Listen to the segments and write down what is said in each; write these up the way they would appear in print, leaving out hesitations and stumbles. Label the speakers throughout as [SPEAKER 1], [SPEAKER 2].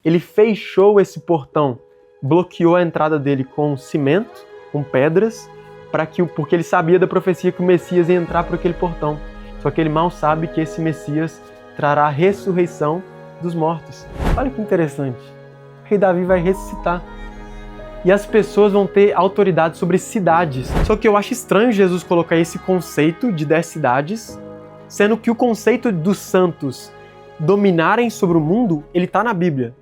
[SPEAKER 1] Ele fechou esse portão, bloqueou a entrada dele com cimento, com pedras, porque ele sabia da profecia que o Messias ia entrar por aquele portão. Só que ele mal sabe que esse Messias trará a ressurreição dos mortos. Olha que interessante. O rei Davi vai ressuscitar. E as pessoas vão ter autoridade sobre cidades. Só que eu acho estranho Jesus colocar esse conceito de 10 cidades, sendo que o conceito dos santos dominarem sobre o mundo, ele está na Bíblia.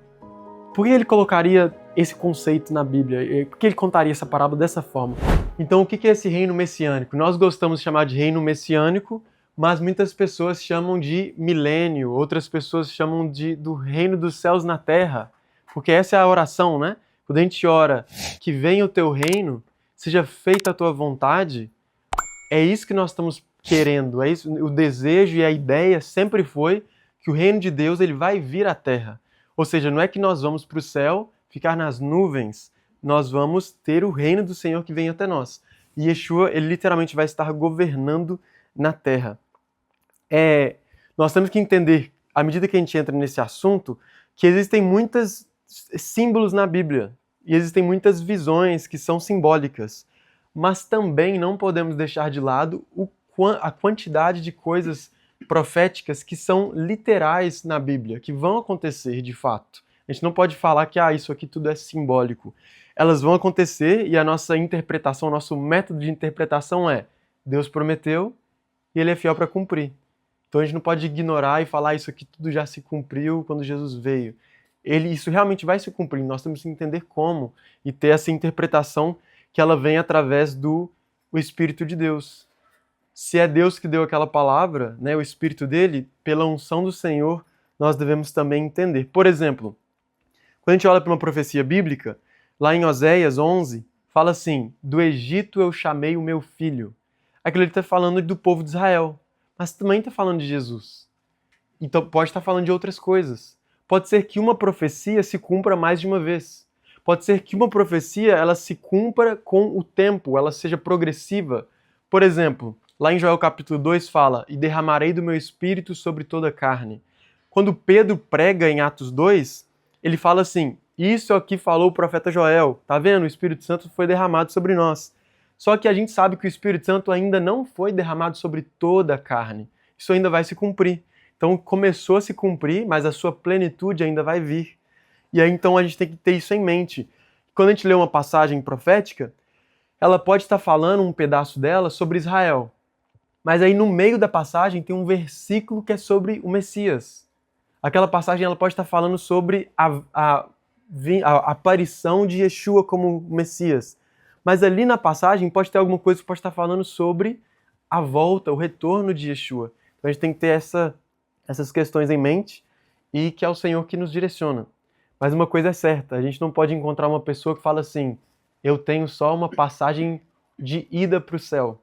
[SPEAKER 1] Por que ele colocaria esse conceito na Bíblia? Por que ele contaria essa parábola dessa forma? Então, o que é esse reino messiânico? Nós gostamos de chamar de reino messiânico, mas muitas pessoas chamam de milênio, outras pessoas chamam do reino dos céus na terra, porque essa é a oração, né? Quando a gente ora, que venha o teu reino, seja feita a tua vontade, é isso que nós estamos querendo, é isso, o desejo e a ideia sempre foi que o reino de Deus ele vai vir à terra. Ou seja, não é que nós vamos para o céu, ficar nas nuvens, nós vamos ter o reino do Senhor que vem até nós. E Yeshua, ele literalmente vai estar governando na terra. Nós temos que entender, à medida que a gente entra nesse assunto, que existem muitos símbolos na Bíblia e existem muitas visões que são simbólicas, mas também não podemos deixar de lado a quantidade de coisas proféticas que são literais na Bíblia, que vão acontecer de fato. A gente não pode falar que isso aqui tudo é simbólico. Elas vão acontecer e a nossa interpretação, o nosso método de interpretação é Deus prometeu e ele é fiel para cumprir. Então a gente não pode ignorar e falar isso aqui tudo já se cumpriu quando Jesus veio. Isso realmente vai se cumprir, nós temos que entender como e ter essa interpretação que ela vem através do Espírito de Deus. Se é Deus que deu aquela palavra, né, o Espírito dele, pela unção do Senhor, nós devemos também entender. Por exemplo, quando a gente olha para uma profecia bíblica, lá em Oséias 11, fala assim, do Egito eu chamei o meu filho. Aquilo ele está falando do povo de Israel, mas também está falando de Jesus. Então pode estar falando de outras coisas. Pode ser que uma profecia se cumpra mais de uma vez. Pode ser que uma profecia ela se cumpra com o tempo, ela seja progressiva. Por exemplo, lá em Joel capítulo 2 fala, e derramarei do meu espírito sobre toda a carne. Quando Pedro prega em Atos 2, ele fala assim, isso aqui falou o profeta Joel, tá vendo? O Espírito Santo foi derramado sobre nós. Só que a gente sabe que o Espírito Santo ainda não foi derramado sobre toda a carne. Isso ainda vai se cumprir. Então começou a se cumprir, mas a sua plenitude ainda vai vir. E aí então a gente tem que ter isso em mente. Quando a gente lê uma passagem profética, ela pode estar falando um pedaço dela sobre Israel. Mas aí no meio da passagem tem um versículo que é sobre o Messias. Aquela passagem ela pode estar falando sobre a aparição de Yeshua como Messias. Mas ali na passagem pode ter alguma coisa que pode estar falando sobre a volta, o retorno de Yeshua. Então a gente tem que ter essas questões em mente e que é o Senhor que nos direciona. Mas uma coisa é certa, a gente não pode encontrar uma pessoa que fala assim, eu tenho só uma passagem de ida para o céu.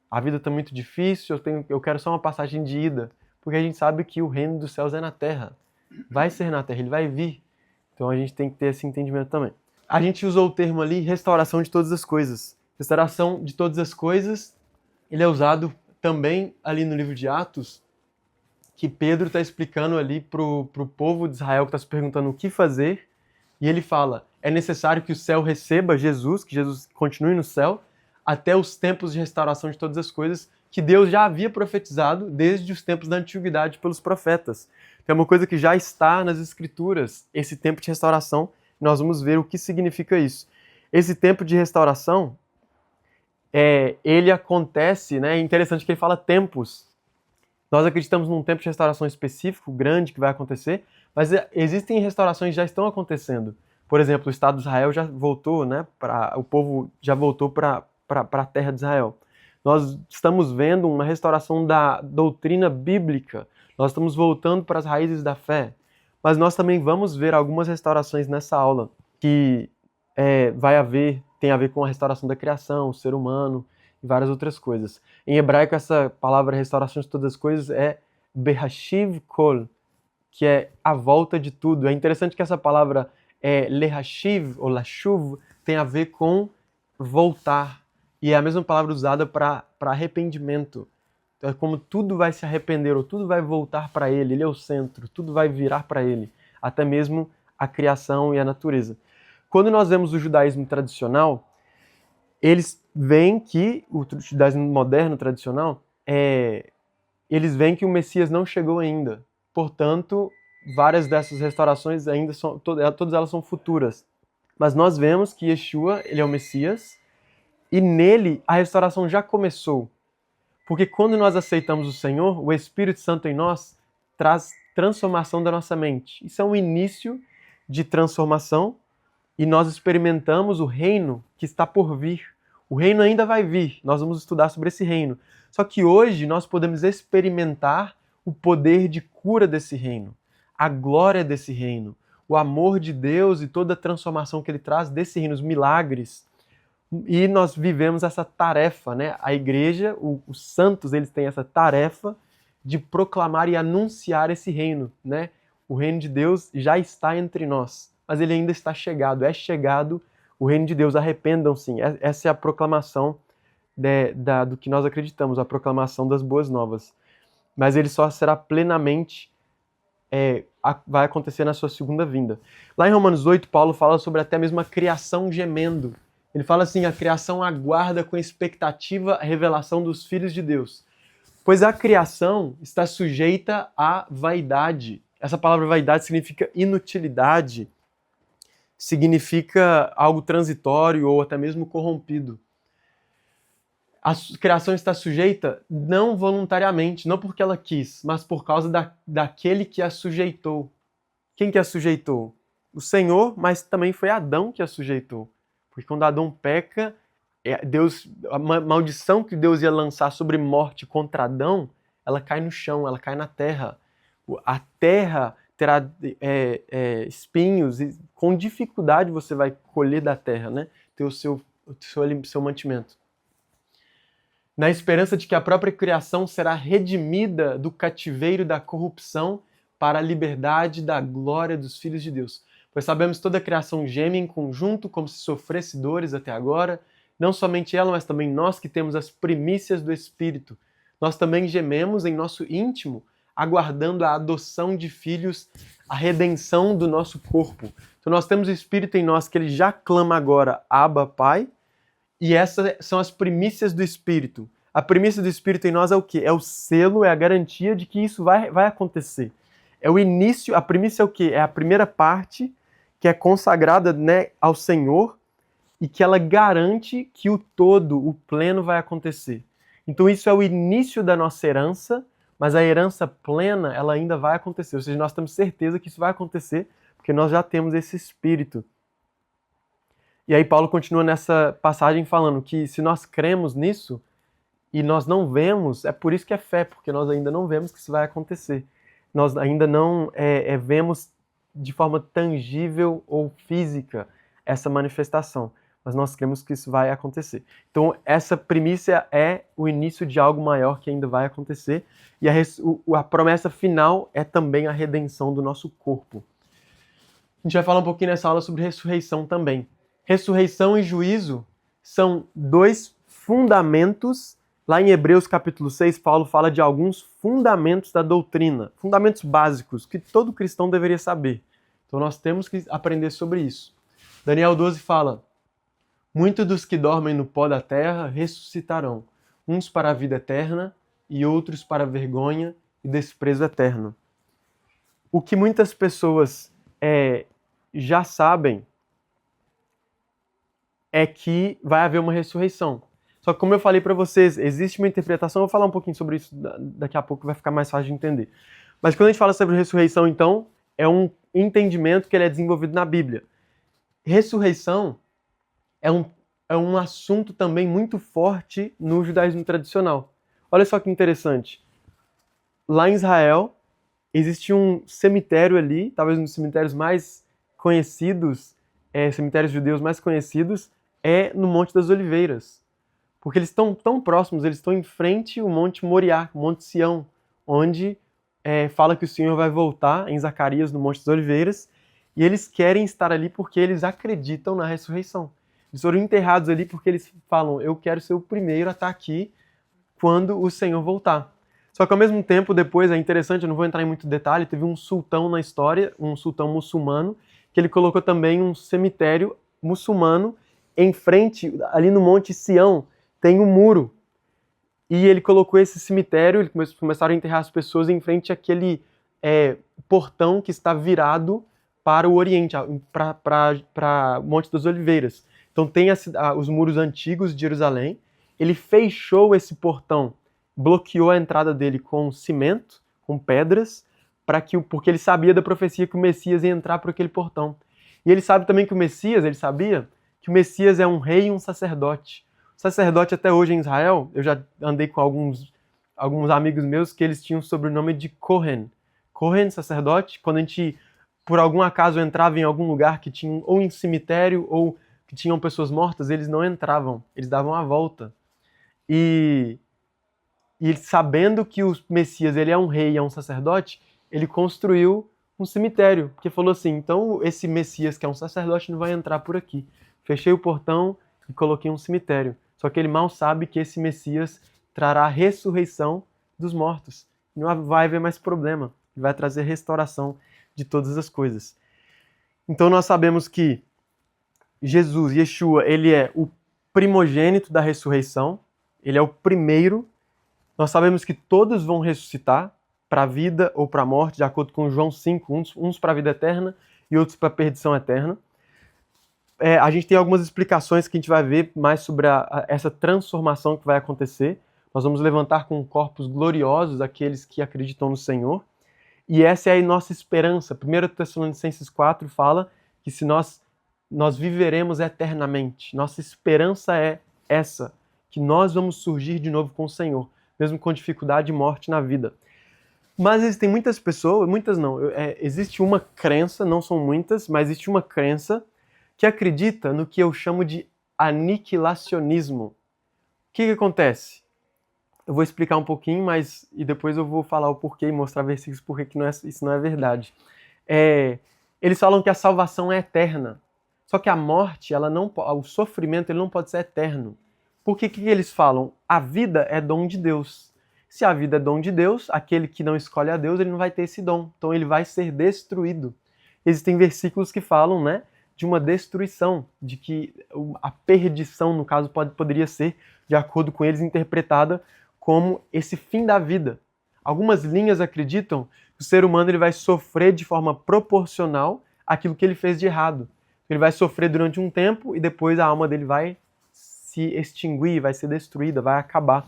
[SPEAKER 1] A vida está muito difícil, eu quero só uma passagem de ida. Porque a gente sabe que o reino dos céus é na terra. Vai ser na terra, ele vai vir. Então a gente tem que ter esse entendimento também. A gente usou o termo ali, restauração de todas as coisas. Restauração de todas as coisas, ele é usado também ali no livro de Atos, que Pedro está explicando ali pro povo de Israel que está se perguntando o que fazer, e ele fala, é necessário que o céu receba Jesus, que Jesus continue no céu, até os tempos de restauração de todas as coisas, que Deus já havia profetizado desde os tempos da antiguidade pelos profetas. Então é uma coisa que já está nas Escrituras, esse tempo de restauração, nós vamos ver o que significa isso. Esse tempo de restauração, ele acontece, né? É interessante que ele fala tempos. Nós acreditamos num tempo de restauração específico, grande, que vai acontecer, mas existem restaurações que já estão acontecendo. Por exemplo, o Estado de Israel já voltou, né? O povo já voltou para a terra de Israel. Nós estamos vendo uma restauração da doutrina bíblica, nós estamos voltando para as raízes da fé, mas nós também vamos ver algumas restaurações nessa aula, que tem a ver com a restauração da criação, o ser humano e várias outras coisas. Em hebraico, essa palavra restauração de todas as coisas é Behashiv Kol, que é a volta de tudo. É interessante que essa palavra Lehashiv ou Lashuv tem a ver com voltar. E é a mesma palavra usada para arrependimento. Então, é como tudo vai se arrepender, ou tudo vai voltar para ele é o centro, tudo vai virar para ele. Até mesmo a criação e a natureza. Quando nós vemos o judaísmo tradicional, eles veem que, o judaísmo moderno tradicional, eles veem que o Messias não chegou ainda. Portanto, várias dessas restaurações ainda são, todas elas são futuras. Mas nós vemos que Yeshua, ele é o Messias, e nele a restauração já começou. Porque quando nós aceitamos o Senhor, o Espírito Santo em nós traz transformação da nossa mente. Isso é um início de transformação e nós experimentamos o reino que está por vir. O reino ainda vai vir, nós vamos estudar sobre esse reino. Só que hoje nós podemos experimentar o poder de cura desse reino, a glória desse reino, o amor de Deus e toda a transformação que ele traz desse reino, os milagres. E nós vivemos essa tarefa, né? A igreja, os santos, eles têm essa tarefa de proclamar e anunciar esse reino, né? O reino de Deus já está entre nós, mas ele ainda está chegado, é chegado o reino de Deus, arrependam-se. Essa é a proclamação do que nós acreditamos, a proclamação das boas novas. Mas ele só será plenamente, vai acontecer na sua segunda vinda. Lá em Romanos 8, Paulo fala sobre até mesmo a criação gemendo. Ele fala assim, a criação aguarda com expectativa a revelação dos filhos de Deus. Pois a criação está sujeita à vaidade. Essa palavra vaidade significa inutilidade, significa algo transitório ou até mesmo corrompido. A criação está sujeita não voluntariamente, não porque ela quis, mas por causa daquele que a sujeitou. Quem que a sujeitou? O Senhor, mas também foi Adão que a sujeitou. Porque quando Adão peca, a maldição que Deus ia lançar sobre morte contra Adão, ela cai no chão, ela cai na terra. A terra terá espinhos e com dificuldade você vai colher da terra, né? Ter o seu mantimento. Na esperança de que a própria criação será redimida do cativeiro da corrupção para a liberdade da glória dos filhos de Deus. Pois sabemos que toda a criação geme em conjunto, como se sofresse dores até agora. Não somente ela, mas também nós que temos as primícias do Espírito. Nós também gememos em nosso íntimo, aguardando a adoção de filhos, a redenção do nosso corpo. Então nós temos o Espírito em nós que ele já clama agora, Abba, Pai, e essas são as primícias do Espírito. A primícia do Espírito em nós é o quê? É o selo, é a garantia de que isso vai acontecer. É o início, a primícia é o quê? É a primeira parte que é consagrada, né, ao Senhor e que ela garante que o todo, o pleno vai acontecer. Então isso é o início da nossa herança, mas a herança plena, ela ainda vai acontecer. Ou seja, nós temos certeza que isso vai acontecer porque nós já temos esse Espírito. E aí Paulo continua nessa passagem falando que se nós cremos nisso e nós não vemos, é por isso que é fé, porque nós ainda não vemos que isso vai acontecer. Nós ainda não vemos de forma tangível ou física essa manifestação, mas nós cremos que isso vai acontecer. Então essa primícia é o início de algo maior que ainda vai acontecer, e a promessa final é também a redenção do nosso corpo. A gente vai falar um pouquinho nessa aula sobre ressurreição também. Ressurreição e juízo são dois fundamentos. Lá em Hebreus capítulo 6, Paulo fala de alguns fundamentos da doutrina, fundamentos básicos que todo cristão deveria saber. Então nós temos que aprender sobre isso. Daniel 12 fala: muitos dos que dormem no pó da terra ressuscitarão, uns para a vida eterna e outros para a vergonha e desprezo eterno. O que muitas pessoas já sabem é que vai haver uma ressurreição. Só que como eu falei para vocês, existe uma interpretação, eu vou falar um pouquinho sobre isso daqui a pouco, vai ficar mais fácil de entender. Mas quando a gente fala sobre ressurreição, então, é um entendimento que ele é desenvolvido na Bíblia. Ressurreição é um assunto também muito forte no judaísmo tradicional. Olha só que interessante. Lá em Israel, existe um cemitério ali, talvez um dos cemitérios mais conhecidos, cemitérios judeus mais conhecidos, é no Monte das Oliveiras. Porque eles estão tão próximos, eles estão em frente ao Monte Moriá, Monte Sião, onde fala que o Senhor vai voltar em Zacarias, no Monte das Oliveiras, e eles querem estar ali porque eles acreditam na ressurreição. Eles foram enterrados ali porque eles falam, eu quero ser o primeiro a estar aqui quando o Senhor voltar. Só que ao mesmo tempo, depois, é interessante, eu não vou entrar em muito detalhe, teve um sultão na história, um sultão muçulmano, que ele colocou também um cemitério muçulmano em frente, ali no Monte Sião, tem um muro. E ele colocou esse cemitério, eles começaram a enterrar as pessoas em frente àquele portão que está virado para o Oriente, para Monte das Oliveiras. Então tem os muros antigos de Jerusalém. Ele fechou esse portão, bloqueou a entrada dele com cimento, com pedras, porque ele sabia da profecia que o Messias ia entrar por aquele portão. E ele sabe também que ele sabia que o Messias é um rei e um sacerdote. O sacerdote até hoje em Israel, eu já andei com alguns amigos meus que eles tinham o sobrenome de Cohen. Cohen, sacerdote, quando a gente, por algum acaso, entrava em algum lugar que tinha ou em cemitério ou que tinham pessoas mortas, eles não entravam, eles davam a volta. E sabendo que o Messias ele é um rei e é um sacerdote, ele construiu um cemitério, porque falou assim, então esse Messias que é um sacerdote não vai entrar por aqui. Fechei o portão e coloquei um cemitério. Só que ele mal sabe que esse Messias trará a ressurreição dos mortos. Não vai haver mais problema. Ele vai trazer restauração de todas as coisas. Então nós sabemos que Jesus, Yeshua, ele é o primogênito da ressurreição. Ele é o primeiro. Nós sabemos que todos vão ressuscitar para a vida ou para a morte, de acordo com João 5, uns para a vida eterna e outros para a perdição eterna. A gente tem algumas explicações que a gente vai ver mais sobre essa transformação que vai acontecer. Nós vamos levantar com corpos gloriosos aqueles que acreditam no Senhor. E essa é a nossa esperança. 1 Tessalonicenses 4 fala que se nós viveremos eternamente. Nossa esperança é essa, que nós vamos surgir de novo com o Senhor, mesmo com dificuldade e morte na vida. Mas existem muitas pessoas, muitas não, existe uma crença, não são muitas, mas existe uma crença que acredita no que eu chamo de aniquilacionismo. O que acontece? Eu vou explicar um pouquinho, e depois eu vou falar o porquê e mostrar versículos porque isso não é verdade. Eles falam que a salvação é eterna. Só que a morte, o sofrimento, ele não pode ser eterno. Por que eles falam? A vida é dom de Deus. Se a vida é dom de Deus, aquele que não escolhe a Deus, ele não vai ter esse dom. Então ele vai ser destruído. Existem versículos que falam, né, de uma destruição, de que a perdição, no caso, poderia ser, de acordo com eles, interpretada como esse fim da vida. Algumas linhas acreditam que o ser humano ele vai sofrer de forma proporcional àquilo que ele fez de errado. Ele vai sofrer durante um tempo e depois a alma dele vai se extinguir, vai ser destruída, vai acabar.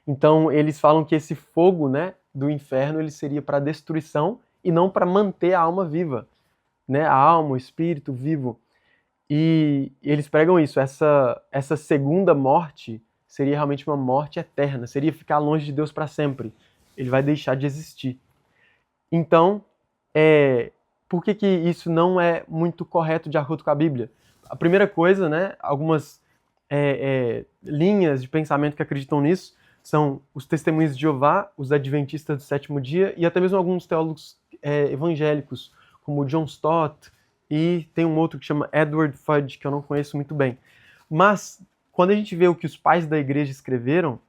[SPEAKER 1] Então eles falam que esse fogo, né, do inferno ele seria para destruição e não para manter a alma viva, né, a alma, o espírito vivo. E eles pregam isso, essa segunda morte seria realmente uma morte eterna, seria ficar longe de Deus para sempre. Ele vai deixar de existir. Então, por que isso não é muito correto de acordo com a Bíblia? A primeira coisa, né, algumas linhas de pensamento que acreditam nisso são os testemunhos de Jeová, os adventistas do sétimo dia e até mesmo alguns teólogos evangélicos, como John Stott, e tem um outro que chama Edward Fudge, que eu não conheço muito bem. Mas, quando a gente vê o que os pais da igreja escreveram,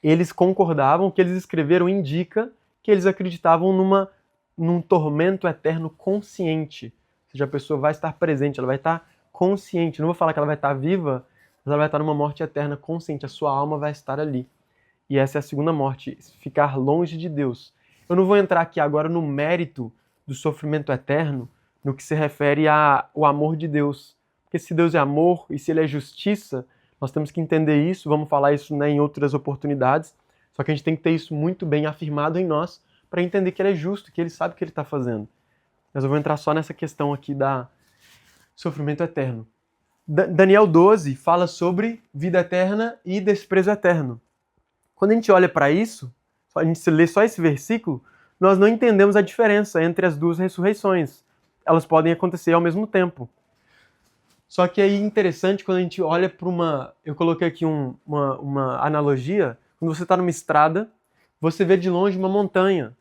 [SPEAKER 1] eles concordavam, o que eles escreveram indica que eles acreditavam num tormento eterno consciente. Ou seja, a pessoa vai estar presente, ela vai estar consciente. Não vou falar que ela vai estar viva, mas ela vai estar numa morte eterna consciente. A sua alma vai estar ali. E essa é a segunda morte, ficar longe de Deus. Eu não vou entrar aqui agora no mérito do sofrimento eterno, no que se refere ao amor de Deus. Porque se Deus é amor e se Ele é justiça, nós temos que entender isso, vamos falar isso, né, em outras oportunidades, só que a gente tem que ter isso muito bem afirmado em nós para entender que Ele é justo, que Ele sabe o que Ele está fazendo. Mas eu vou entrar só nessa questão aqui da sofrimento eterno. Daniel 12 fala sobre vida eterna e desprezo eterno. Quando a gente olha para isso, a gente lê só esse versículo, nós não entendemos a diferença entre as duas ressurreições. Elas podem acontecer ao mesmo tempo. Só que aí é interessante quando a gente olha para uma... Eu coloquei aqui uma analogia. Quando você está numa estrada, você vê de longe uma montanha.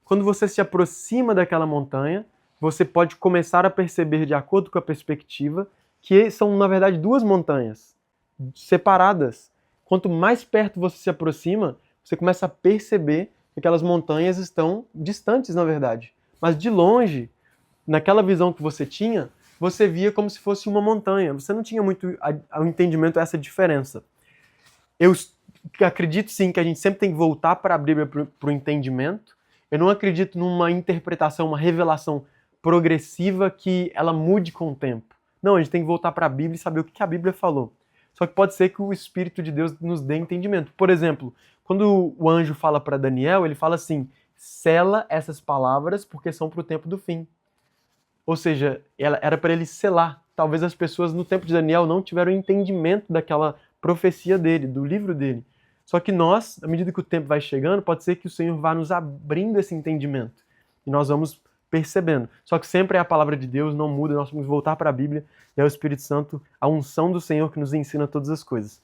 [SPEAKER 1] Quando você se aproxima daquela montanha, você pode começar a perceber, de acordo com a perspectiva, que são, na verdade, duas montanhas separadas. Quanto mais perto você se aproxima, você começa a perceber que aquelas montanhas estão distantes, na verdade. Mas de longe, naquela visão que você tinha, você via como se fosse uma montanha. Você não tinha muito o entendimento dessa diferença. Eu acredito sim que a gente sempre tem que voltar para a Bíblia para o entendimento. Eu não acredito numa interpretação, uma revelação progressiva que ela mude com o tempo. Não, a gente tem que voltar para a Bíblia e saber o que a Bíblia falou. Só que pode ser que o Espírito de Deus nos dê entendimento. Por exemplo, quando o anjo fala para Daniel, ele fala assim: sela essas palavras porque são para o tempo do fim. Ou seja, era para ele selar. Talvez as pessoas no tempo de Daniel não tiveram entendimento daquela profecia dele, do livro dele. Só que nós, à medida que o tempo vai chegando, pode ser que o Senhor vá nos abrindo esse entendimento. E nós vamos percebendo. Só que sempre é a palavra de Deus, não muda, nós vamos voltar para a Bíblia, e é o Espírito Santo, a unção do Senhor que nos ensina todas as coisas.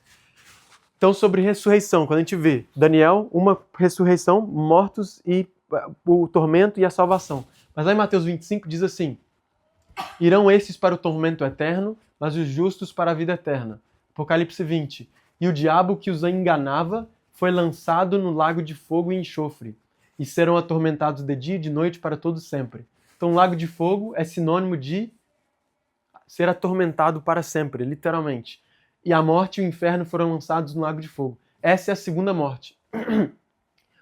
[SPEAKER 1] Então, sobre ressurreição, quando a gente vê Daniel, uma ressurreição, mortos e o tormento e a salvação. Mas lá em Mateus 25 diz assim: irão esses para o tormento eterno, mas os justos para a vida eterna. Apocalipse 20. E o diabo que os enganava foi lançado no lago de fogo e enxofre, e serão atormentados de dia e de noite para todo sempre. Então, o lago de fogo é sinônimo de ser atormentado para sempre, literalmente. E a morte e o inferno foram lançados no lago de fogo. Essa é a segunda morte.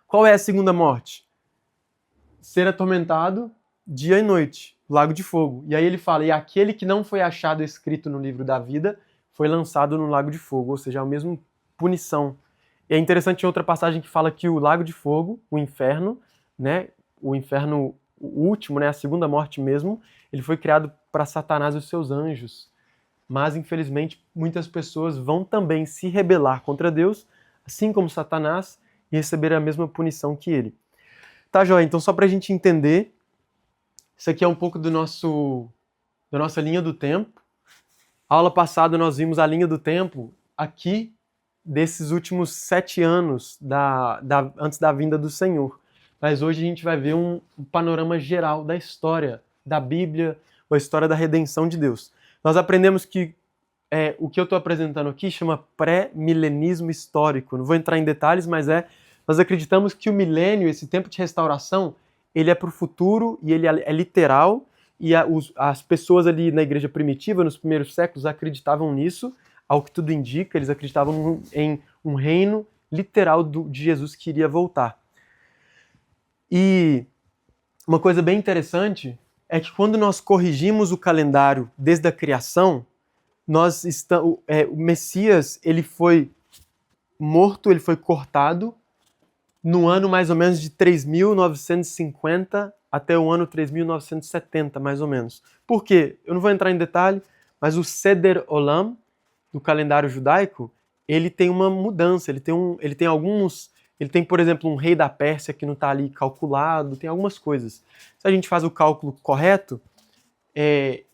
[SPEAKER 1] Qual é a segunda morte? Ser atormentado dia e noite, lago de fogo. E aí ele fala: e aquele que não foi achado escrito no livro da vida foi lançado no lago de fogo, ou seja, a mesma punição. E é interessante outra passagem que fala que o lago de fogo, o inferno, né, o inferno o último, né, a segunda morte mesmo, ele foi criado para Satanás e os seus anjos. Mas, infelizmente, muitas pessoas vão também se rebelar contra Deus, assim como Satanás, e receber a mesma punição que ele. Tá, joia? Então, só para a gente entender, isso aqui é um pouco da nossa linha do tempo. A aula passada nós vimos a linha do tempo aqui desses últimos 7 anos antes da vinda do Senhor. Mas hoje a gente vai ver um panorama geral da história da Bíblia, ou a história da redenção de Deus. Nós aprendemos que o que eu estou apresentando aqui chama pré-milenismo histórico. Não vou entrar em detalhes, mas nós acreditamos que o milênio, esse tempo de restauração, ele é para o futuro e ele é literal, e as pessoas ali na igreja primitiva, nos primeiros séculos, acreditavam nisso, ao que tudo indica, eles acreditavam em um reino literal de Jesus que iria voltar. E uma coisa bem interessante é que quando nós corrigimos o calendário desde a criação, o Messias, ele foi morto, ele foi cortado no ano mais ou menos de 3.950 até o ano 3.970, mais ou menos. Por quê? Eu não vou entrar em detalhe, mas o Seder Olam, do calendário judaico, ele tem uma mudança, ele tem, por exemplo, um rei da Pérsia que não está ali calculado, tem algumas coisas. Se a gente faz o cálculo correto,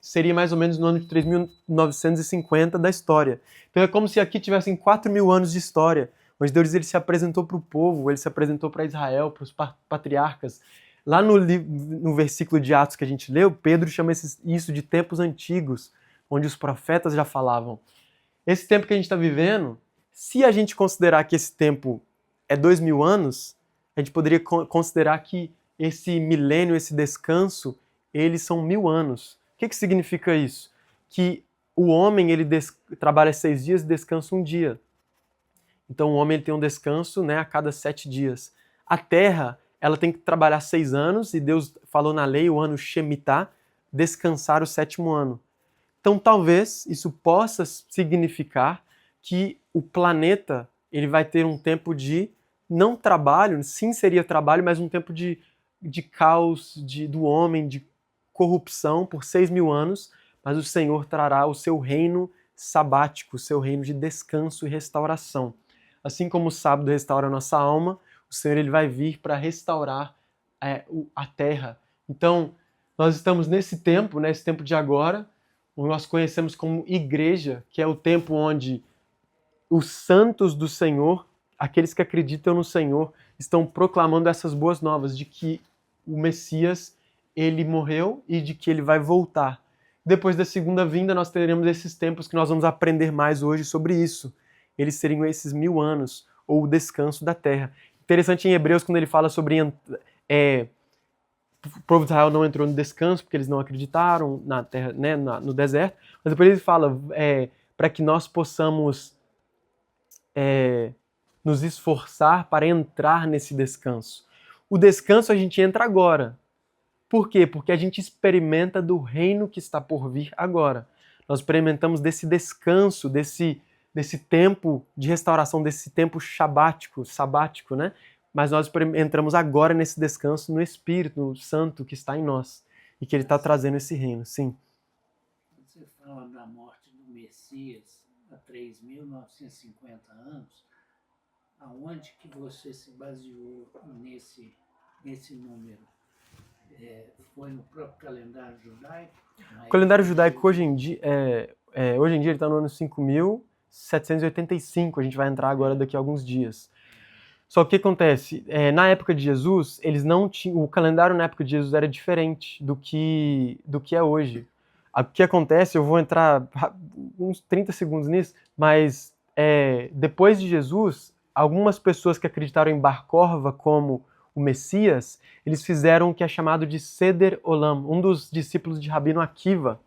[SPEAKER 1] seria mais ou menos no ano de 3.950 da história. Então é como se aqui tivessem 4.000 anos de história, onde Deus ele se apresentou para o povo, ele se apresentou para Israel, para os patriarcas. Lá no versículo de Atos que a gente leu, Pedro chama isso de tempos antigos, onde os profetas já falavam. Esse tempo que a gente está vivendo, se a gente considerar que esse tempo é 2.000 anos, a gente poderia considerar que esse milênio, esse descanso, eles são 1.000 anos. O que significa isso? Que o homem ele trabalha 6 dias e descansa 1 dia. Então o homem ele tem um descanso, né, a cada 7 dias. A terra ela tem que trabalhar 6 anos, e Deus falou na lei, o ano Shemitah, descansar o 7º ano. Então talvez isso possa significar que o planeta ele vai ter um tempo de não trabalho, sim seria trabalho, mas um tempo de caos do homem, de corrupção por 6.000 anos, mas o Senhor trará o seu reino sabático, o seu reino de descanso e restauração. Assim como o sábado restaura a nossa alma, o Senhor ele vai vir para restaurar a terra. Então, nós estamos nesse tempo, né, esse tempo de agora, onde nós conhecemos como igreja, que é o tempo onde os santos do Senhor, aqueles que acreditam no Senhor, estão proclamando essas boas novas de que o Messias, ele morreu e de que ele vai voltar. Depois da segunda vinda, nós teremos esses tempos que nós vamos aprender mais hoje sobre isso. Eles seriam esses 1.000 anos, ou o descanso da terra. Interessante em Hebreus, quando ele fala sobre o povo de Israel não entrou no descanso porque eles não acreditaram na terra, né, no deserto. Mas depois ele fala para que nós possamos nos esforçar para entrar nesse descanso. O descanso a gente entra agora. Por quê? Porque a gente experimenta do reino que está por vir agora. Nós experimentamos desse descanso, desse tempo de restauração, desse tempo sabático, né? Mas nós entramos agora nesse descanso no Espírito Santo que está em nós e que ele está trazendo esse reino, sim.
[SPEAKER 2] Você fala da morte do Messias há 3.950 anos. Aonde que você se baseou nesse número? Foi no próprio calendário judaico?
[SPEAKER 1] O calendário judaico hoje em dia ele está no ano 5.785, a gente vai entrar agora daqui a alguns dias. Só que o que acontece? Na época de Jesus, eles não tinham. O calendário na época de Jesus era diferente do que é hoje. O que acontece, eu vou entrar uns 30 segundos nisso, mas depois de Jesus, algumas pessoas que acreditaram em Bar Korva como o Messias, eles fizeram o que é chamado de Seder Olam, um dos discípulos de Rabino Akiva.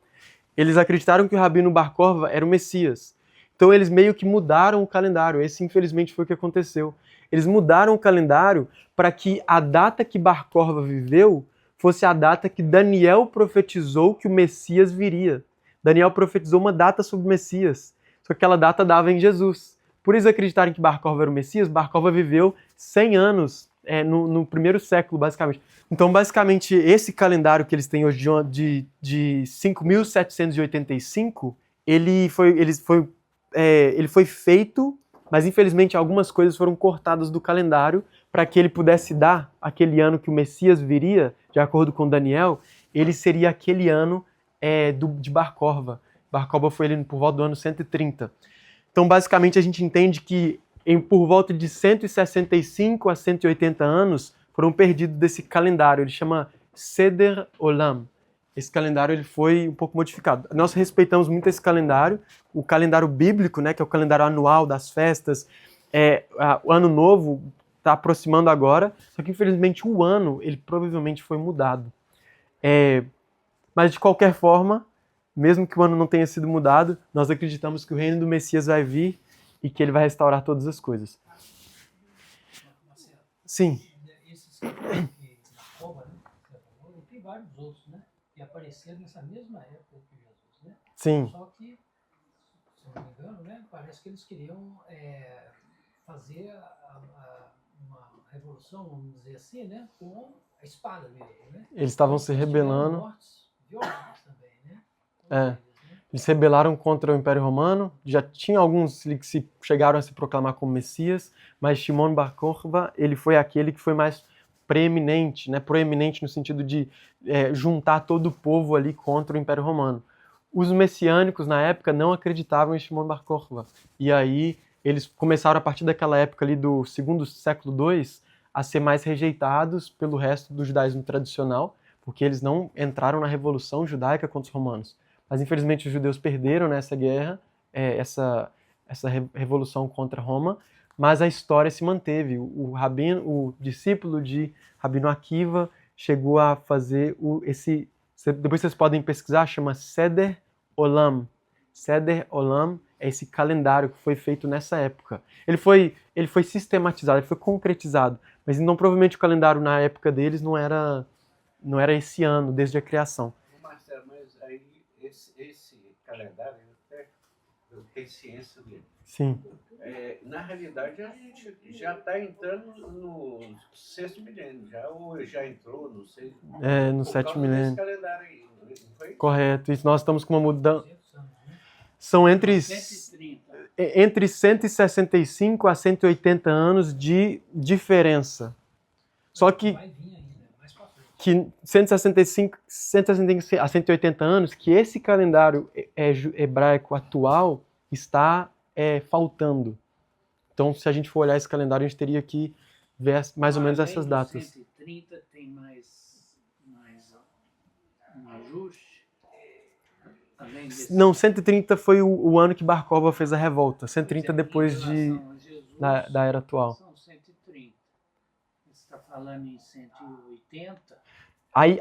[SPEAKER 1] Eles acreditaram que o Rabino Bar Korva era o Messias. Então eles meio que mudaram o calendário. Esse, infelizmente, foi o que aconteceu. Eles mudaram o calendário para que a data que Bar Korva viveu fosse a data que Daniel profetizou que o Messias viria. Daniel profetizou uma data sobre o Messias, só que aquela data dava em Jesus. Por eles acreditarem que Bar Korva era o Messias, Bar Korva viveu 100 anos no primeiro século, basicamente. Então, basicamente, esse calendário que eles têm hoje de 5.785, ele foi feito, mas infelizmente algumas coisas foram cortadas do calendário para que ele pudesse dar aquele ano que o Messias viria, de acordo com Daniel, ele seria aquele ano de Bar Korva. Bar Korva foi ele por volta do ano 130. Então, basicamente, a gente entende que por volta de 165 a 180 anos foram perdidos desse calendário. Ele chama Seder Olam. Esse calendário ele foi um pouco modificado. Nós respeitamos muito esse calendário, o calendário bíblico, né, que é o calendário anual das festas. O Ano Novo está aproximando agora, só que infelizmente o ano ele provavelmente foi mudado. Mas de qualquer forma, mesmo que o ano não tenha sido mudado, nós acreditamos que o reino do Messias vai vir e que ele vai restaurar todas as coisas. Sim.
[SPEAKER 2] Esses que na cova, né? Tem vários outros, né? Que apareceram nessa mesma época que Jesus, né?
[SPEAKER 1] Sim.
[SPEAKER 2] Só que, se não me engano, né? Parece que eles queriam fazer uma revolução, vamos dizer assim, né? Com a espada mesmo, né?
[SPEAKER 1] Eles estavam se rebelando.
[SPEAKER 2] Mortes violentas também, né?
[SPEAKER 1] Eles se rebelaram contra o Império Romano, já tinha alguns que chegaram a se proclamar como Messias, mas Shimon Bar Korva, ele foi aquele que foi mais preeminente, né? Proeminente no sentido de juntar todo o povo ali contra o Império Romano. Os messiânicos, na época, não acreditavam em Shimon Bar Korva, e aí eles começaram, a partir daquela época ali do segundo século II, a ser mais rejeitados pelo resto do judaísmo tradicional, porque eles não entraram na Revolução Judaica contra os romanos. Mas, infelizmente, os judeus perderam nessa guerra, essa revolução contra Roma, mas a história se manteve. O discípulo de Rabino Akiva chegou a fazer depois vocês podem pesquisar, chama Seder Olam. Seder Olam é esse calendário que foi feito nessa época. Ele foi sistematizado, ele foi concretizado, mas então provavelmente o calendário na época deles não era esse ano, desde a criação.
[SPEAKER 3] Marcelo, mas aí esse calendário, eu tenho ciência dele.
[SPEAKER 1] Sim.
[SPEAKER 3] Na realidade, a gente já está entrando no sexto milênio, já entrou, não sei.
[SPEAKER 1] No sétimo milênio.
[SPEAKER 3] Calendário aí, não foi?
[SPEAKER 1] Correto. E nós estamos com uma mudança. São entre 165 a 180 anos de diferença. Só que 165 a 180 anos, que esse calendário hebraico atual está faltando. Então, se a gente for olhar esse calendário, a gente teria que ver mais ou menos essas datas.
[SPEAKER 2] 130 tem mais um ajuste?
[SPEAKER 1] Não, 130 foi o ano que Bar Korva fez a revolta. 130 depois da era atual.
[SPEAKER 2] São 130. Você está falando em 180?
[SPEAKER 1] Aí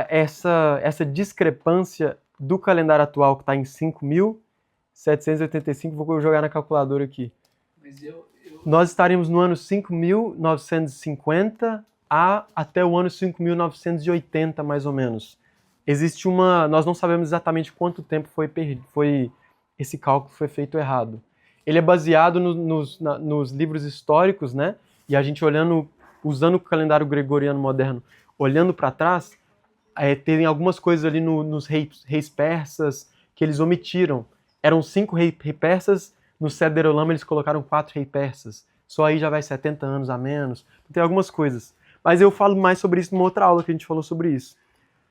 [SPEAKER 1] essa discrepância do calendário atual que está em 5.785, vou jogar na calculadora aqui.
[SPEAKER 2] Mas
[SPEAKER 1] Nós estaríamos no ano 5.950 até o ano 5.980, mais ou menos. Nós não sabemos exatamente quanto tempo esse cálculo foi feito errado. Ele é baseado nos livros históricos, né? E a gente usando o calendário gregoriano moderno, olhando para trás, tem algumas coisas ali nos reis persas que eles omitiram. Eram 5 reis persas, no Seder-Olam eles colocaram 4 reis persas. Só aí já vai 70 anos a menos. Tem algumas coisas. Mas eu falo mais sobre isso numa outra aula que a gente falou sobre isso.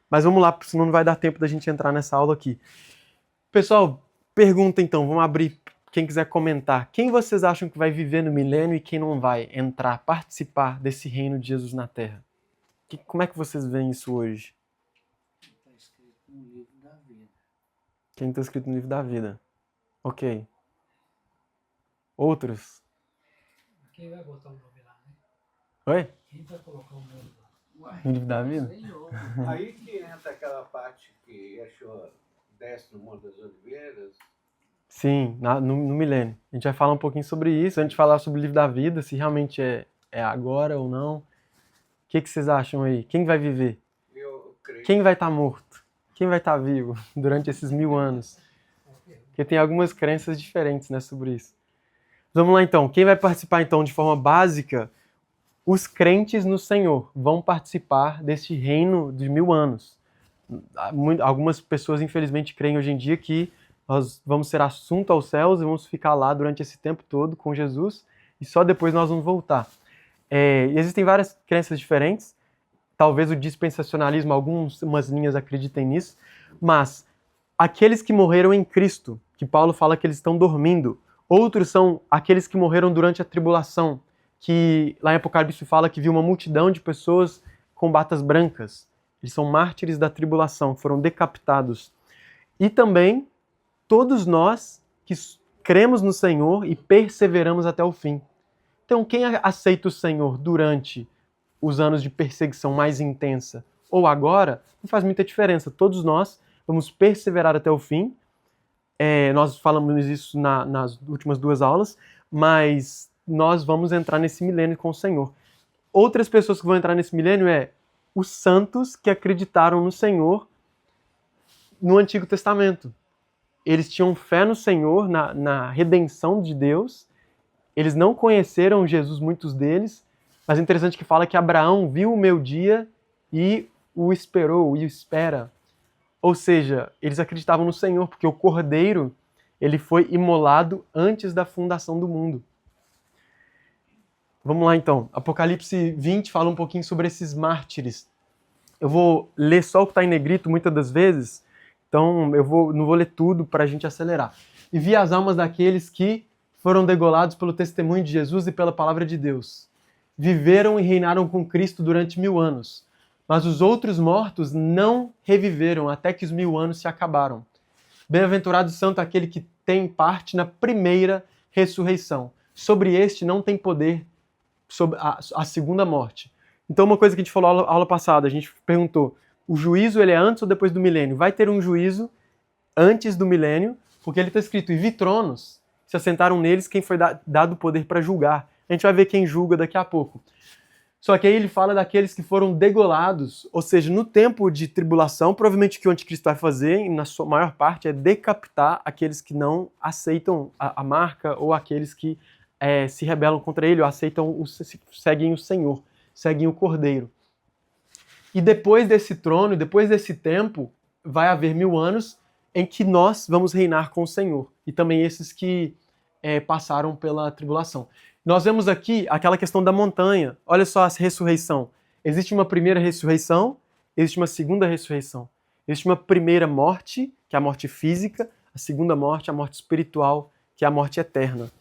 [SPEAKER 1] Mas vamos lá, porque senão não vai dar tempo da gente entrar nessa aula aqui. Pessoal, pergunta então, vamos abrir, quem quiser comentar. Quem vocês acham que vai viver no milênio e quem não vai entrar, participar desse reino de Jesus na Terra? Como é que vocês veem isso hoje?
[SPEAKER 2] está escrito no livro da vida.
[SPEAKER 1] Quem está escrito no livro da vida? Ok. Outros?
[SPEAKER 2] Quem vai botar o nome lá, né?
[SPEAKER 1] Oi?
[SPEAKER 2] Quem vai colocar o nome lá?
[SPEAKER 1] No livro da vida?
[SPEAKER 2] Senhor.
[SPEAKER 3] Aí que entra aquela parte que Yeshua desce no Monte das Oliveiras.
[SPEAKER 1] Sim, no milênio. A gente vai falar um pouquinho sobre isso, antes de falar sobre o livro da vida, se realmente é agora ou não. O que vocês acham aí? Quem vai viver?
[SPEAKER 3] Eu creio.
[SPEAKER 1] Quem vai estar morto? Quem vai estar vivo durante esses 1000 anos? Porque tem algumas crenças diferentes, né, sobre isso. Vamos lá então. Quem vai participar então de forma básica? Os crentes no Senhor vão participar deste reino de 1000 anos. Algumas pessoas, infelizmente, creem hoje em dia que nós vamos ser assunto aos céus e vamos ficar lá durante esse tempo todo com Jesus e só depois nós vamos voltar. Existem várias crenças diferentes. Talvez o dispensacionalismo, algumas linhas acreditem nisso, mas aqueles que morreram em Cristo, que Paulo fala que eles estão dormindo, outros são aqueles que morreram durante a tribulação, que lá em Apocalipse fala que viu uma multidão de pessoas com batas brancas. Eles são mártires da tribulação, foram decapitados. E também todos nós que cremos no Senhor e perseveramos até o fim. Então, quem aceita o Senhor durante os anos de perseguição mais intensa ou agora, não faz muita diferença. Todos nós vamos perseverar até o fim. Nós falamos isso nas últimas 2 aulas, mas nós vamos entrar nesse milênio com o Senhor. Outras pessoas que vão entrar nesse milênio os santos que acreditaram no Senhor no Antigo Testamento. Eles tinham fé no Senhor, na redenção de Deus. Eles não conheceram Jesus, muitos deles, mas é interessante que fala que Abraão viu o meu dia e o esperou, e o espera. Ou seja, eles acreditavam no Senhor, porque o Cordeiro ele foi imolado antes da fundação do mundo. Vamos lá então. Apocalipse 20 fala um pouquinho sobre esses mártires. Eu vou ler só o que está em negrito muitas das vezes, então não vou ler tudo para a gente acelerar. E vi as almas daqueles que foram degolados pelo testemunho de Jesus e pela palavra de Deus. Viveram e reinaram com Cristo durante 1000 anos. Mas os outros mortos não reviveram até que os 1000 anos se acabaram. Bem-aventurado santo aquele que tem parte na primeira ressurreição. Sobre este não tem poder sobre a segunda morte. Então, uma coisa que a gente falou na aula passada, a gente perguntou, o juízo ele é antes ou depois do milênio? Vai ter um juízo antes do milênio, porque ele está escrito, e vi tronos, se assentaram neles quem foi dado o poder para julgar. A gente vai ver quem julga daqui a pouco. Só que aí ele fala daqueles que foram degolados, ou seja, no tempo de tribulação, provavelmente o que o anticristo vai fazer, na sua maior parte, é decapitar aqueles que não aceitam a marca ou aqueles que se rebelam contra ele ou seguem o Senhor, seguem o Cordeiro. E depois desse trono, depois desse tempo, vai haver 1000 anos em que nós vamos reinar com o Senhor. E também esses que passaram pela tribulação. Nós vemos aqui aquela questão da montanha. Olha só a ressurreição. Existe uma primeira ressurreição, existe uma segunda ressurreição. Existe uma primeira morte, que é a morte física, a segunda morte, a morte espiritual, que é a morte eterna.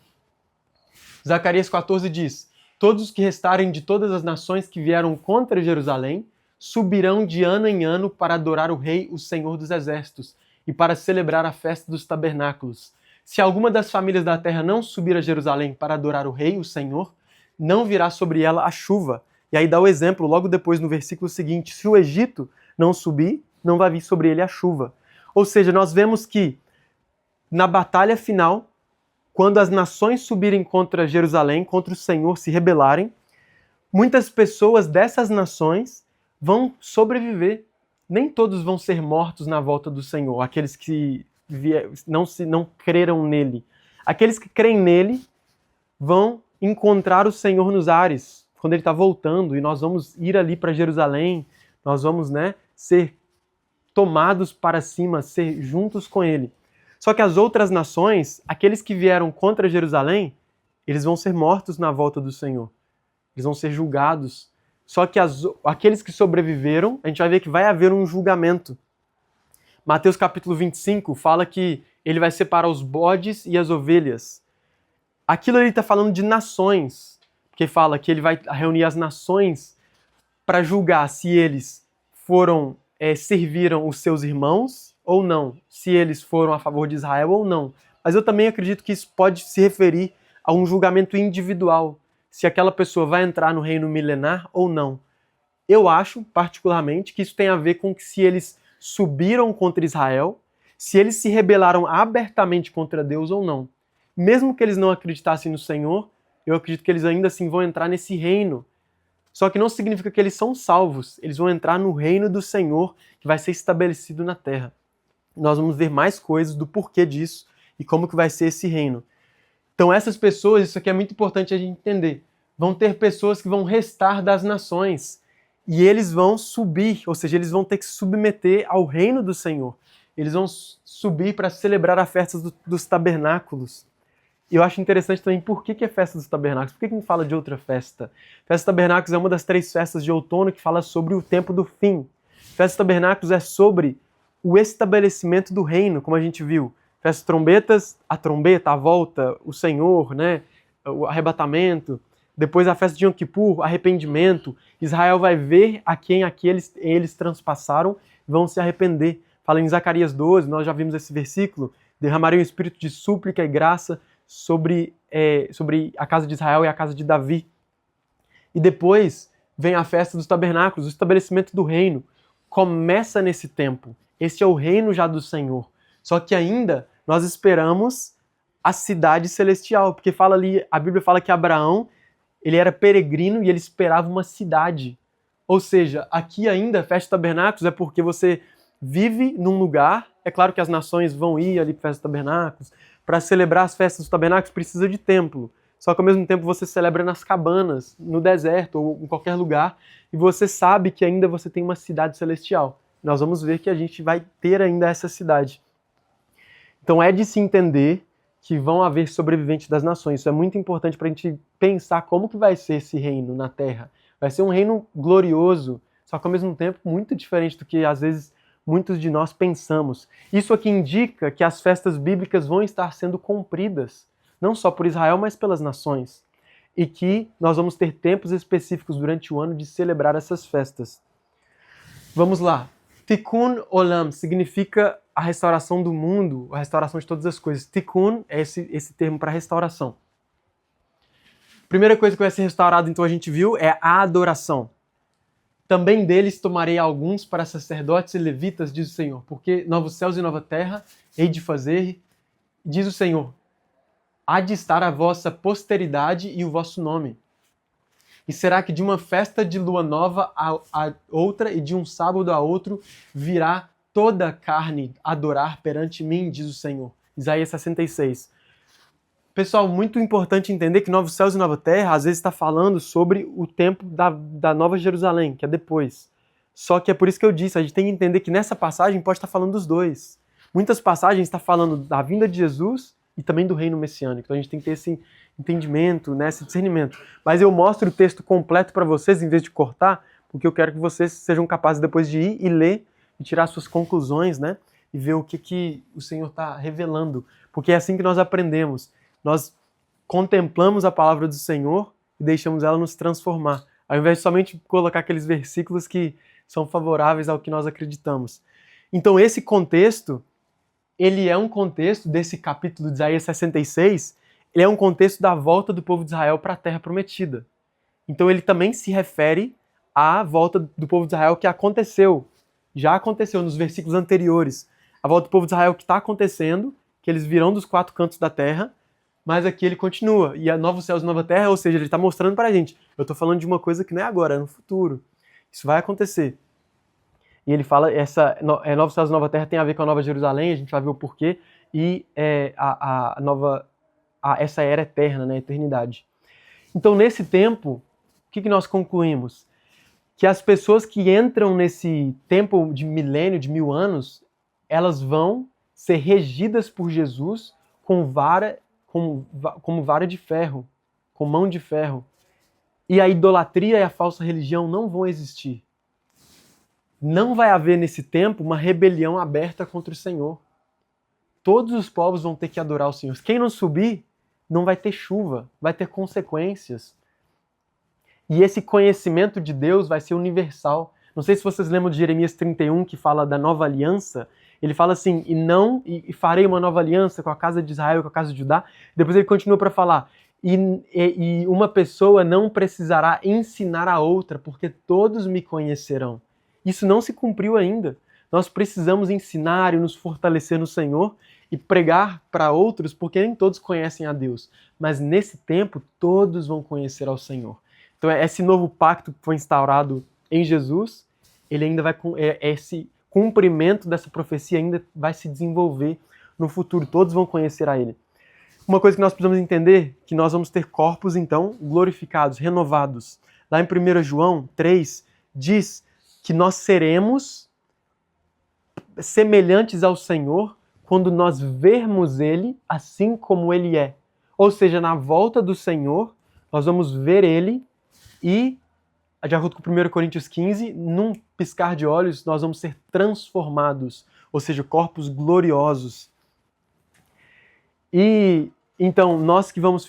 [SPEAKER 1] Zacarias 14 diz, todos os que restarem de todas as nações que vieram contra Jerusalém subirão de ano em ano para adorar o Rei, o Senhor dos Exércitos, e para celebrar a festa dos tabernáculos. Se alguma das famílias da terra não subir a Jerusalém para adorar o Rei, o Senhor, não virá sobre ela a chuva, E aí dá o exemplo, logo depois no versículo seguinte, se o Egito não subir, não vai vir sobre ele a chuva. Ou seja, nós vemos que na batalha final, quando as nações subirem contra Jerusalém, contra o Senhor, se rebelarem, muitas pessoas dessas nações vão sobreviver. Nem todos vão ser mortos na volta do Senhor, aqueles que não creram nele. Aqueles que creem nele vão encontrar o Senhor nos ares, quando ele está voltando, e nós vamos ir ali para Jerusalém, nós vamos, ser tomados para cima, ser juntos com ele. Só que as outras nações, aqueles que vieram contra Jerusalém, eles vão ser mortos na volta do Senhor. Eles vão ser julgados. Só que aqueles que sobreviveram, a gente vai ver que vai haver um julgamento. Mateus capítulo 25 fala que ele vai separar os bodes e as ovelhas. Aquilo ele está falando de nações, porque fala que ele vai reunir as nações para julgar se eles serviram os seus irmãos ou não, se eles foram a favor de Israel ou não. Mas eu também acredito que isso pode se referir a um julgamento individual, se aquela pessoa vai entrar no reino milenar ou não. Eu acho, particularmente, que isso tem a ver com que se eles subiram contra Israel, se eles se rebelaram abertamente contra Deus ou não. Mesmo que eles não acreditassem no Senhor, eu acredito que eles ainda assim vão entrar nesse reino. Só que não significa que eles são salvos. Eles vão entrar no reino do Senhor, que vai ser estabelecido na terra. Nós vamos ver mais coisas do porquê disso e como que vai ser esse reino. Então essas pessoas, isso aqui é muito importante a gente entender, vão ter pessoas que vão restar das nações e eles vão subir, ou seja, eles vão ter que se submeter ao reino do Senhor. Eles vão subir para celebrar a festa dos tabernáculos. E eu acho interessante também por que é festa dos tabernáculos. Por que não fala de outra festa? Festa dos tabernáculos é uma das 3 festas de outono que fala sobre o tempo do fim. Festa dos tabernáculos é sobre o estabelecimento do reino, como a gente viu. Festa das trombetas, a trombeta, a volta, o Senhor, o arrebatamento. Depois a festa de Yom Kippur, arrependimento. Israel vai ver a quem eles transpassaram e vão se arrepender. Fala em Zacarias 12, nós já vimos esse versículo. Derramarei um espírito de súplica e graça sobre a casa de Israel e a casa de Davi. E depois vem a festa dos tabernáculos, o estabelecimento do reino. Começa nesse tempo. Esse é o reino já do Senhor. Só que ainda nós esperamos a cidade celestial, porque fala ali, a Bíblia fala que Abraão, ele era peregrino e ele esperava uma cidade. Ou seja, aqui ainda, a festa dos tabernáculos é porque você vive num lugar, é claro que as nações vão ir ali para a festa dos tabernáculos, para celebrar as festas dos tabernáculos precisa de templo. Só que ao mesmo tempo você celebra nas cabanas, no deserto ou em qualquer lugar, e você sabe que ainda você tem uma cidade celestial. Nós vamos ver que a gente vai ter ainda essa cidade. Então é de se entender que vão haver sobreviventes das nações. Isso é muito importante para a gente pensar como que vai ser esse reino na Terra. Vai ser um reino glorioso, só que ao mesmo tempo muito diferente do que às vezes muitos de nós pensamos. Isso aqui indica que as festas bíblicas vão estar sendo cumpridas, não só por Israel, mas pelas nações. E que nós vamos ter tempos específicos durante o ano de celebrar essas festas. Vamos lá. Tikkun Olam significa a restauração do mundo, a restauração de todas as coisas. Tikkun é esse termo para restauração. Primeira coisa que vai ser restaurada, então, a gente viu, é a adoração. Também deles tomarei alguns para sacerdotes e levitas, diz o Senhor, porque novos céus e nova terra hei de fazer, diz o Senhor. Há de estar a vossa posteridade e o vosso nome. E será que de uma festa de lua nova a outra e de um sábado a outro virá toda a carne adorar perante mim, diz o Senhor. Isaías 66. Pessoal, muito importante entender que novos céus e nova terra às vezes está falando sobre o tempo da Nova Jerusalém, que é depois. Só que é por isso que eu disse, a gente tem que entender que nessa passagem pode estar falando dos dois. Muitas passagens estão falando da vinda de Jesus e também do reino messiânico. Então a gente tem que ter esse entendimento, esse discernimento. Mas eu mostro o texto completo para vocês em vez de cortar, porque eu quero que vocês sejam capazes depois de ir e ler e tirar suas conclusões, e ver o que o Senhor está revelando. Porque é assim que nós aprendemos. Nós contemplamos a palavra do Senhor e deixamos ela nos transformar, ao invés de somente colocar aqueles versículos que são favoráveis ao que nós acreditamos. Então esse contexto, ele é um contexto desse capítulo de Isaías 66, ele é um contexto da volta do povo de Israel para a Terra Prometida. Então ele também se refere à volta do povo de Israel que aconteceu. Já aconteceu nos versículos anteriores. A volta do povo de Israel que está acontecendo, que eles virão dos 4 cantos da terra, mas aqui ele continua. E a novos céus e nova terra, ou seja, ele está mostrando para a gente. Eu estou falando de uma coisa que não é agora, é no futuro. Isso vai acontecer. E ele fala, novos céus e nova terra tem a ver com a Nova Jerusalém, a gente vai ver o porquê, e essa era eterna, né, a eternidade. Então, nesse tempo, o que nós concluímos? Que as pessoas que entram nesse tempo de milênio, de 1000 anos, elas vão ser regidas por Jesus como vara de ferro, com mão de ferro. E a idolatria e a falsa religião não vão existir. Não vai haver nesse tempo uma rebelião aberta contra o Senhor. Todos os povos vão ter que adorar o Senhor. Quem não subir, não vai ter chuva, vai ter consequências. E esse conhecimento de Deus vai ser universal. Não sei se vocês lembram de Jeremias 31, que fala da nova aliança. Ele fala assim, e farei uma nova aliança com a casa de Israel e com a casa de Judá. Depois ele continua para falar, e uma pessoa não precisará ensinar a outra, porque todos me conhecerão. Isso não se cumpriu ainda. Nós precisamos ensinar e nos fortalecer no Senhor e pregar para outros, porque nem todos conhecem a Deus. Mas nesse tempo, todos vão conhecer ao Senhor. Então, esse novo pacto que foi instaurado em Jesus, ele ainda vai, esse cumprimento dessa profecia ainda vai se desenvolver no futuro. Todos vão conhecer a Ele. Uma coisa que nós precisamos entender, que nós vamos ter corpos, então, glorificados, renovados. Lá em 1 João 3, diz que nós seremos semelhantes ao Senhor quando nós vermos Ele assim como Ele é. Ou seja, na volta do Senhor, nós vamos ver Ele e, de acordo com 1 Coríntios 15, num piscar de olhos, nós vamos ser transformados, ou seja, corpos gloriosos. E, então, nós que vamos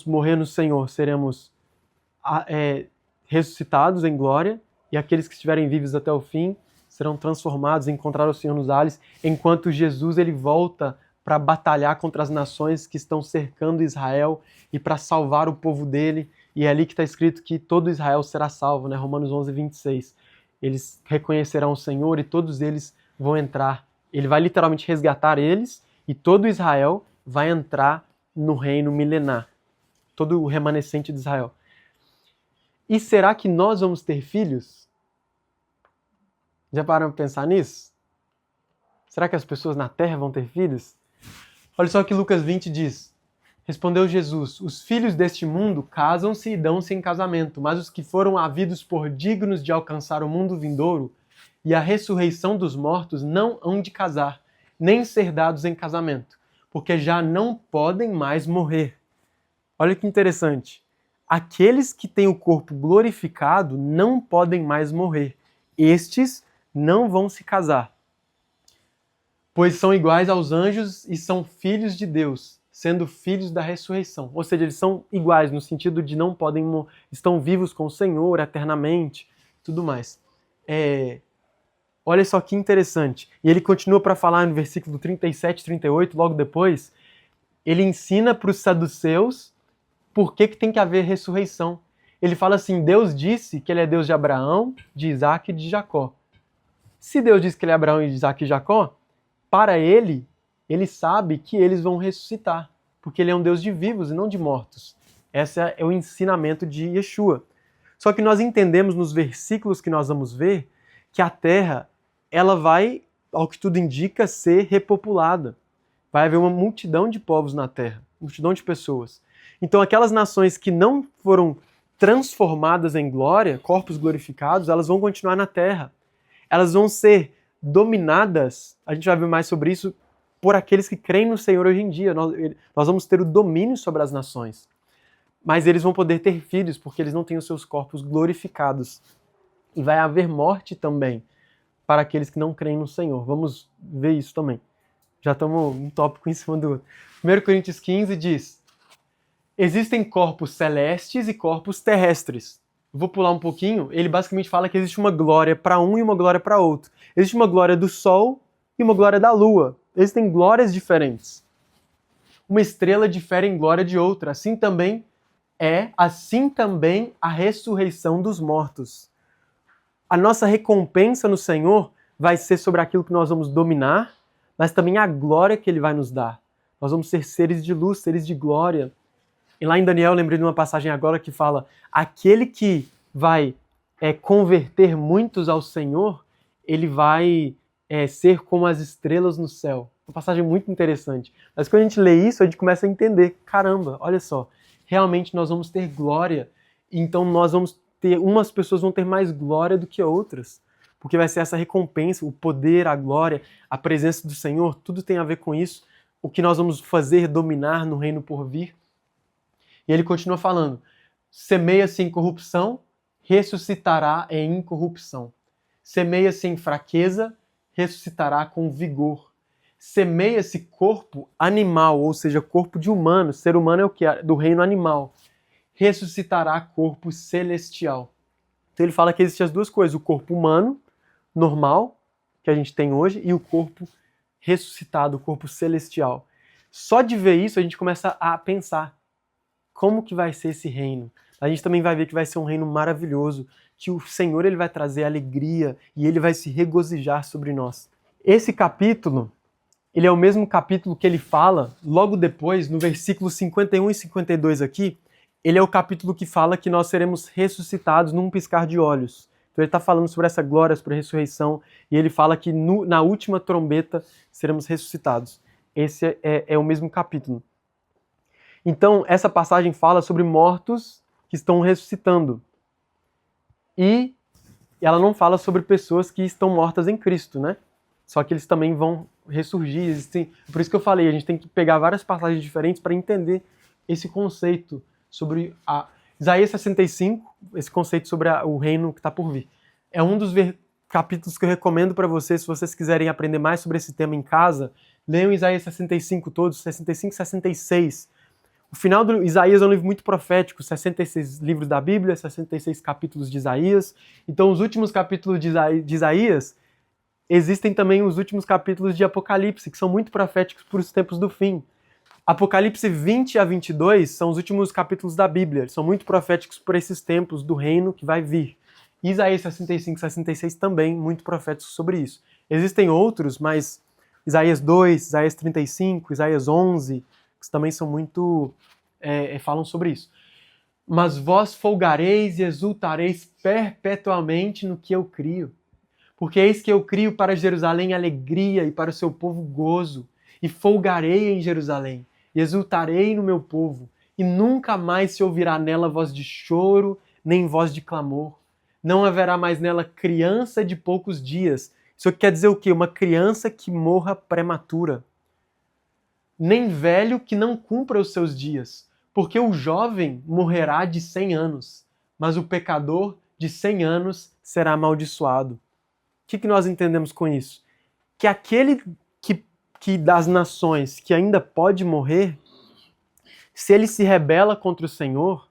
[SPEAKER 1] morrer no Senhor, seremos ressuscitados em glória, e aqueles que estiverem vivos até o fim serão transformados, encontrar o Senhor nos ares, enquanto Jesus ele volta para batalhar contra as nações que estão cercando Israel e para salvar o povo dele. E é ali que está escrito que todo Israel será salvo, né? Romanos 11, 26. Eles reconhecerão o Senhor e todos eles vão entrar. Ele vai literalmente resgatar eles e todo Israel vai entrar no reino milenar. Todo o remanescente de Israel. E será que nós vamos ter filhos? Já pararam para pensar nisso? Será que as pessoas na terra vão ter filhos? Olha só o que Lucas 20 diz. Respondeu Jesus, os filhos deste mundo casam-se e dão-se em casamento, mas os que foram havidos por dignos de alcançar o mundo vindouro e a ressurreição dos mortos não hão de casar, nem ser dados em casamento, porque já não podem mais morrer. Olha que interessante. Aqueles que têm o corpo glorificado não podem mais morrer. Estes não vão se casar, pois são iguais aos anjos e são filhos de Deus, sendo filhos da ressurreição. Ou seja, eles são iguais no sentido de não podem morrer, estão vivos com o Senhor eternamente, tudo mais. Olha só que interessante. E ele continua para falar no versículo 37, 38, logo depois, ele ensina para os saduceus por que tem que haver ressurreição. Ele fala assim, Deus disse que ele é Deus de Abraão, de Isaac e de Jacó. Se Deus disse que ele é Abraão, Isaac e Jacó, para ele sabe que eles vão ressuscitar, porque ele é um Deus de vivos e não de mortos. Esse é o ensinamento de Yeshua. Só que nós entendemos nos versículos que nós vamos ver que a terra, ela vai, ao que tudo indica, ser repopulada. Vai haver uma multidão de povos na terra, multidão de pessoas. Então aquelas nações que não foram transformadas em glória, corpos glorificados, elas vão continuar na terra. Elas vão ser dominadas, a gente vai ver mais sobre isso, por aqueles que creem no Senhor hoje em dia. Nós vamos ter o domínio sobre as nações. Mas eles vão poder ter filhos, porque eles não têm os seus corpos glorificados. E vai haver morte também para aqueles que não creem no Senhor. Vamos ver isso também. Já estamos um tópico em cima do outro. 1 Coríntios 15 diz, existem corpos celestes e corpos terrestres. Vou pular um pouquinho, ele basicamente fala que existe uma glória para um e uma glória para outro. Existe uma glória do sol e uma glória da lua. Existem glórias diferentes. Uma estrela difere em glória de outra. Assim também é assim também a ressurreição dos mortos. A nossa recompensa no Senhor vai ser sobre aquilo que nós vamos dominar, mas também a glória que Ele vai nos dar. Nós vamos ser seres de luz, seres de glória. E lá em Daniel, lembrei de uma passagem agora que fala: aquele que vai converter muitos ao Senhor, ele vai ser como as estrelas no céu. Uma passagem muito interessante. Mas quando a gente lê isso, a gente começa a entender: caramba, olha só, realmente nós vamos ter glória, então nós vamos ter, umas pessoas vão ter mais glória do que outras, porque vai ser essa recompensa, o poder, a glória, a presença do Senhor, tudo tem a ver com isso, o que nós vamos fazer, dominar no reino por vir. E ele continua falando: semeia-se em corrupção, ressuscitará em incorrupção. Semeia-se em fraqueza, ressuscitará com vigor. Semeia-se corpo animal, ou seja, corpo de humano, ser humano é o que? Do reino animal. Ressuscitará corpo celestial. Então ele fala que existem as duas coisas: o corpo humano, normal, que a gente tem hoje, e o corpo ressuscitado, o corpo celestial. Só de ver isso a gente começa a pensar como que vai ser esse reino. A gente também vai ver que vai ser um reino maravilhoso, que o Senhor ele vai trazer alegria e ele vai se regozijar sobre nós. Esse capítulo, ele é o mesmo capítulo que ele fala logo depois, no versículo 51 e 52 aqui, ele é o capítulo que fala que nós seremos ressuscitados num piscar de olhos. Então ele está falando sobre essa glória, sobre a ressurreição, e ele fala que na última trombeta seremos ressuscitados. Esse é o mesmo capítulo. Então, essa passagem fala sobre mortos que estão ressuscitando. E ela não fala sobre pessoas que estão mortas em Cristo, né? Só que eles também vão ressurgir. Existem... Por isso que eu falei, a gente tem que pegar várias passagens diferentes para entender esse conceito sobre Isaías 65, esse conceito sobre o reino que está por vir. É um dos capítulos que eu recomendo para vocês, se vocês quiserem aprender mais sobre esse tema em casa, leiam Isaías 65 todos, 65 e 66. O final do Isaías é um livro muito profético, 66 livros da Bíblia, 66 capítulos de Isaías. Então, os últimos capítulos de Isaías, existem também os últimos capítulos de Apocalipse, que são muito proféticos para os tempos do fim. Apocalipse 20 a 22 são os últimos capítulos da Bíblia, são muito proféticos por esses tempos do reino que vai vir. Isaías 65 e 66 também, muito proféticos sobre isso. Existem outros, mas Isaías 2, Isaías 35, Isaías 11... que também são muito... falam sobre isso. Mas vós folgareis e exultareis perpetuamente no que eu crio. Porque eis que eu crio para Jerusalém alegria e para o seu povo gozo. E folgarei em Jerusalém, e exultarei no meu povo. E nunca mais se ouvirá nela voz de choro, nem voz de clamor. Não haverá mais nela criança de poucos dias. Isso quer dizer o quê? Uma criança que morra prematura. Nem velho que não cumpra os seus dias, porque o jovem morrerá de 100 anos, mas o pecador de 100 anos será amaldiçoado. O que nós entendemos com isso? Que aquele que das nações que ainda pode morrer, se ele se rebela contra o Senhor,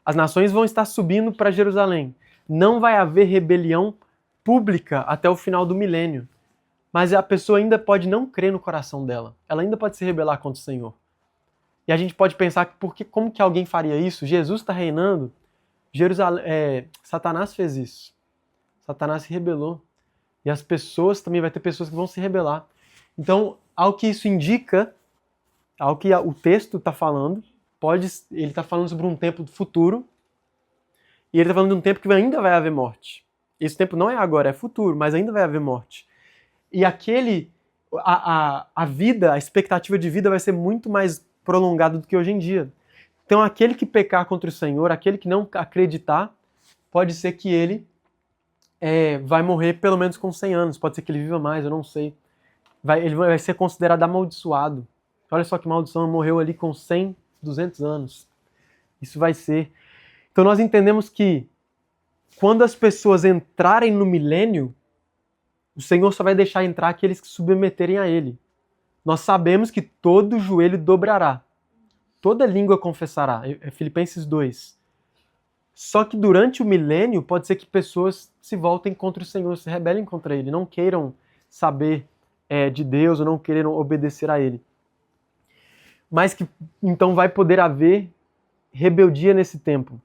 [SPEAKER 1] as nações vão estar subindo para Jerusalém. Não vai haver rebelião pública até o final do milênio. Mas a pessoa ainda pode não crer no coração dela. Ela ainda pode se rebelar contra o Senhor. E a gente pode pensar que como que alguém faria isso? Jesus está reinando. Satanás fez isso. Satanás se rebelou. E as pessoas também, vai ter pessoas que vão se rebelar. Então, ao que isso indica, ao que o texto está falando, ele está falando sobre um tempo futuro. E ele está falando de um tempo que ainda vai haver morte. Esse tempo não é agora, é futuro, mas ainda vai haver morte. E a vida, a expectativa de vida vai ser muito mais prolongada do que hoje em dia. Então aquele que pecar contra o Senhor, aquele que não acreditar, pode ser que ele vai morrer pelo menos com 100 anos. Pode ser que ele viva mais, eu não sei. Ele vai ser considerado amaldiçoado. Olha só que maldição, morreu ali com 100, 200 anos. Isso vai ser... Então nós entendemos que quando as pessoas entrarem no milênio, o Senhor só vai deixar entrar aqueles que se submeterem a Ele. Nós sabemos que todo joelho dobrará, toda língua confessará. É Filipenses 2. Só que durante o milênio pode ser que pessoas se voltem contra o Senhor, se rebelem contra Ele, não queiram saber de Deus ou não queiram obedecer a Ele. Mas que então vai poder haver rebeldia nesse tempo.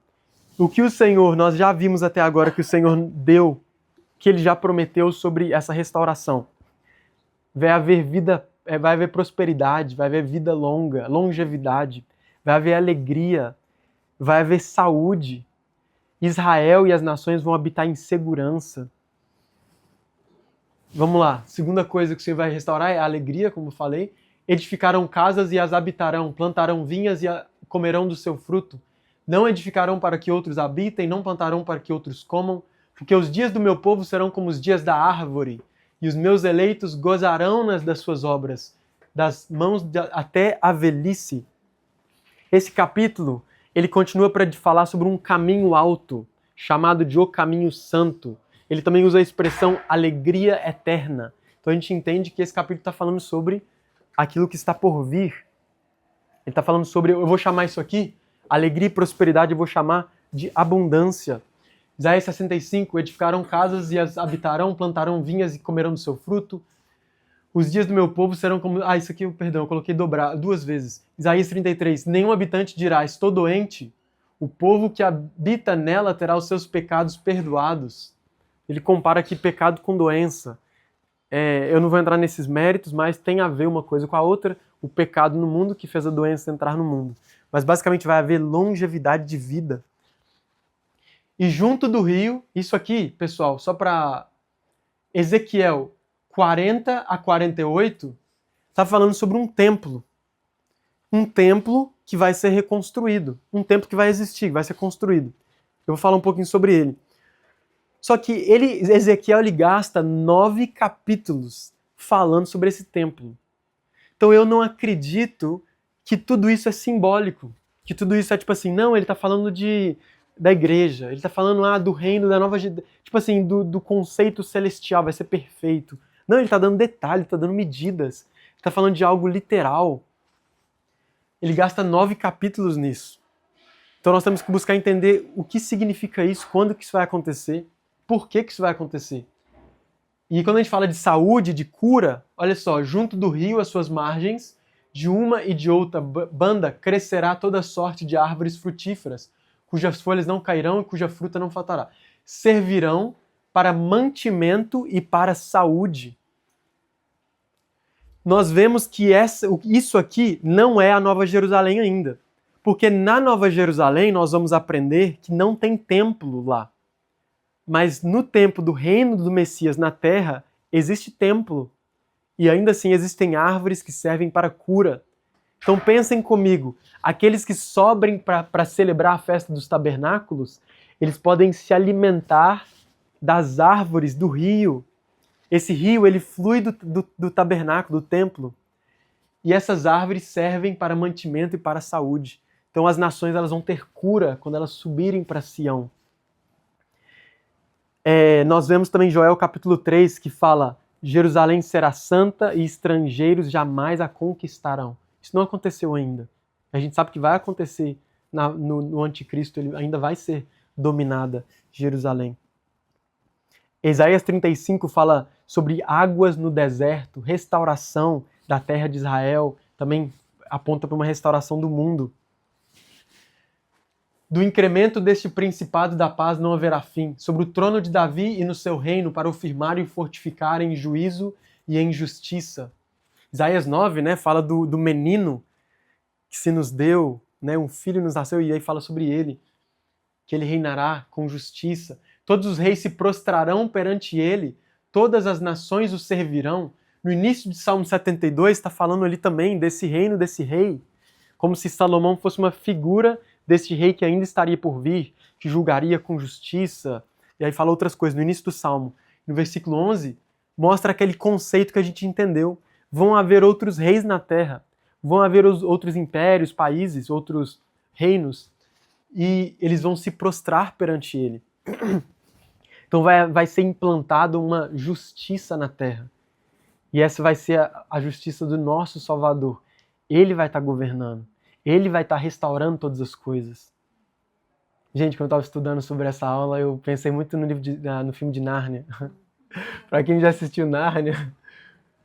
[SPEAKER 1] O que o Senhor, nós já vimos até agora que o Senhor deu, que Ele já prometeu sobre essa restauração. Vai haver vida, vai haver prosperidade, vai haver vida longa, longevidade, vai haver alegria, vai haver saúde. Israel e as nações vão habitar em segurança. Vamos lá, segunda coisa que o Senhor vai restaurar é a alegria, como eu falei. Edificarão casas e as habitarão, plantarão vinhas e comerão do seu fruto. Não edificarão para que outros habitem, não plantarão para que outros comam, porque os dias do meu povo serão como os dias da árvore, e os meus eleitos gozarão das suas obras, das mãos até a velhice. Esse capítulo, ele continua para falar sobre um caminho alto, chamado de o caminho santo. Ele também usa a expressão alegria eterna. Então a gente entende que esse capítulo está falando sobre aquilo que está por vir. Ele está falando sobre, eu vou chamar isso aqui, alegria e prosperidade, eu vou chamar de abundância. Isaías 65, edificarão casas e as habitarão, plantarão vinhas e comerão do seu fruto. Os dias do meu povo serão como... isso aqui, perdão, eu coloquei duas vezes. Isaías 33, nenhum habitante dirá, estou doente. O povo que habita nela terá os seus pecados perdoados. Ele compara aqui pecado com doença. Eu não vou entrar nesses méritos, mas tem a ver uma coisa com a outra. O pecado no mundo que fez a doença entrar no mundo. Mas basicamente vai haver longevidade de vida. E junto do rio, isso aqui, pessoal, só para Ezequiel 40 a 48, está falando sobre um templo. Um templo que vai ser reconstruído. Um templo que vai existir, que vai ser construído. Eu vou falar um pouquinho sobre ele. Só que Ezequiel ele gasta 9 capítulos falando sobre esse templo. Então eu não acredito que tudo isso é simbólico. Que tudo isso é tipo assim, não, ele está falando da igreja, ele está falando do reino, da nova... Tipo assim, do conceito celestial, vai ser perfeito. Não, ele está dando detalhes, está dando medidas. Ele está falando de algo literal. Ele gasta 9 capítulos nisso. Então nós temos que buscar entender o que significa isso, quando que isso vai acontecer, por que que isso vai acontecer. E quando a gente fala de saúde, de cura, olha só, junto do rio, as suas margens, de uma e de outra banda, crescerá toda sorte de árvores frutíferas, cujas folhas não cairão e cuja fruta não faltará. Servirão para mantimento e para saúde. Nós vemos que isso aqui não é a Nova Jerusalém ainda. Porque na Nova Jerusalém nós vamos aprender que não tem templo lá. Mas no tempo do reino do Messias na terra, existe templo. E ainda assim existem árvores que servem para cura. Então pensem comigo, aqueles que sobrem para celebrar a festa dos tabernáculos, eles podem se alimentar das árvores do rio. Esse rio, ele flui do tabernáculo, do templo. E essas árvores servem para mantimento e para saúde. Então as nações elas vão ter cura quando elas subirem para Sião. Nós vemos também Joel capítulo 3 que fala: Jerusalém será santa e estrangeiros jamais a conquistarão. Isso não aconteceu ainda. A gente sabe que vai acontecer no anticristo, ele ainda vai ser dominada Jerusalém. Isaías 35 fala sobre águas no deserto, restauração da terra de Israel, também aponta para uma restauração do mundo. Do incremento deste principado da paz não haverá fim, sobre o trono de Davi e no seu reino, para o firmar e fortificar em juízo e em justiça. Isaías 9, fala do menino que se nos deu, um filho nos nasceu, e aí fala sobre ele, que ele reinará com justiça. Todos os reis se prostrarão perante ele, todas as nações o servirão. No início de Salmo 72 está falando ali também desse reino, desse rei, como se Salomão fosse uma figura desse rei que ainda estaria por vir, que julgaria com justiça. E aí fala outras coisas. No início do Salmo, no versículo 11, mostra aquele conceito que a gente entendeu. Vão haver outros reis na terra, vão haver outros impérios, países, outros reinos, e eles vão se prostrar perante ele. Então vai ser implantada uma justiça na terra. E essa vai ser a justiça do nosso Salvador. Ele vai estar governando. Ele vai estar restaurando todas as coisas. Gente, quando eu estava estudando sobre essa aula, eu pensei muito no filme de Nárnia. Para quem já assistiu Nárnia,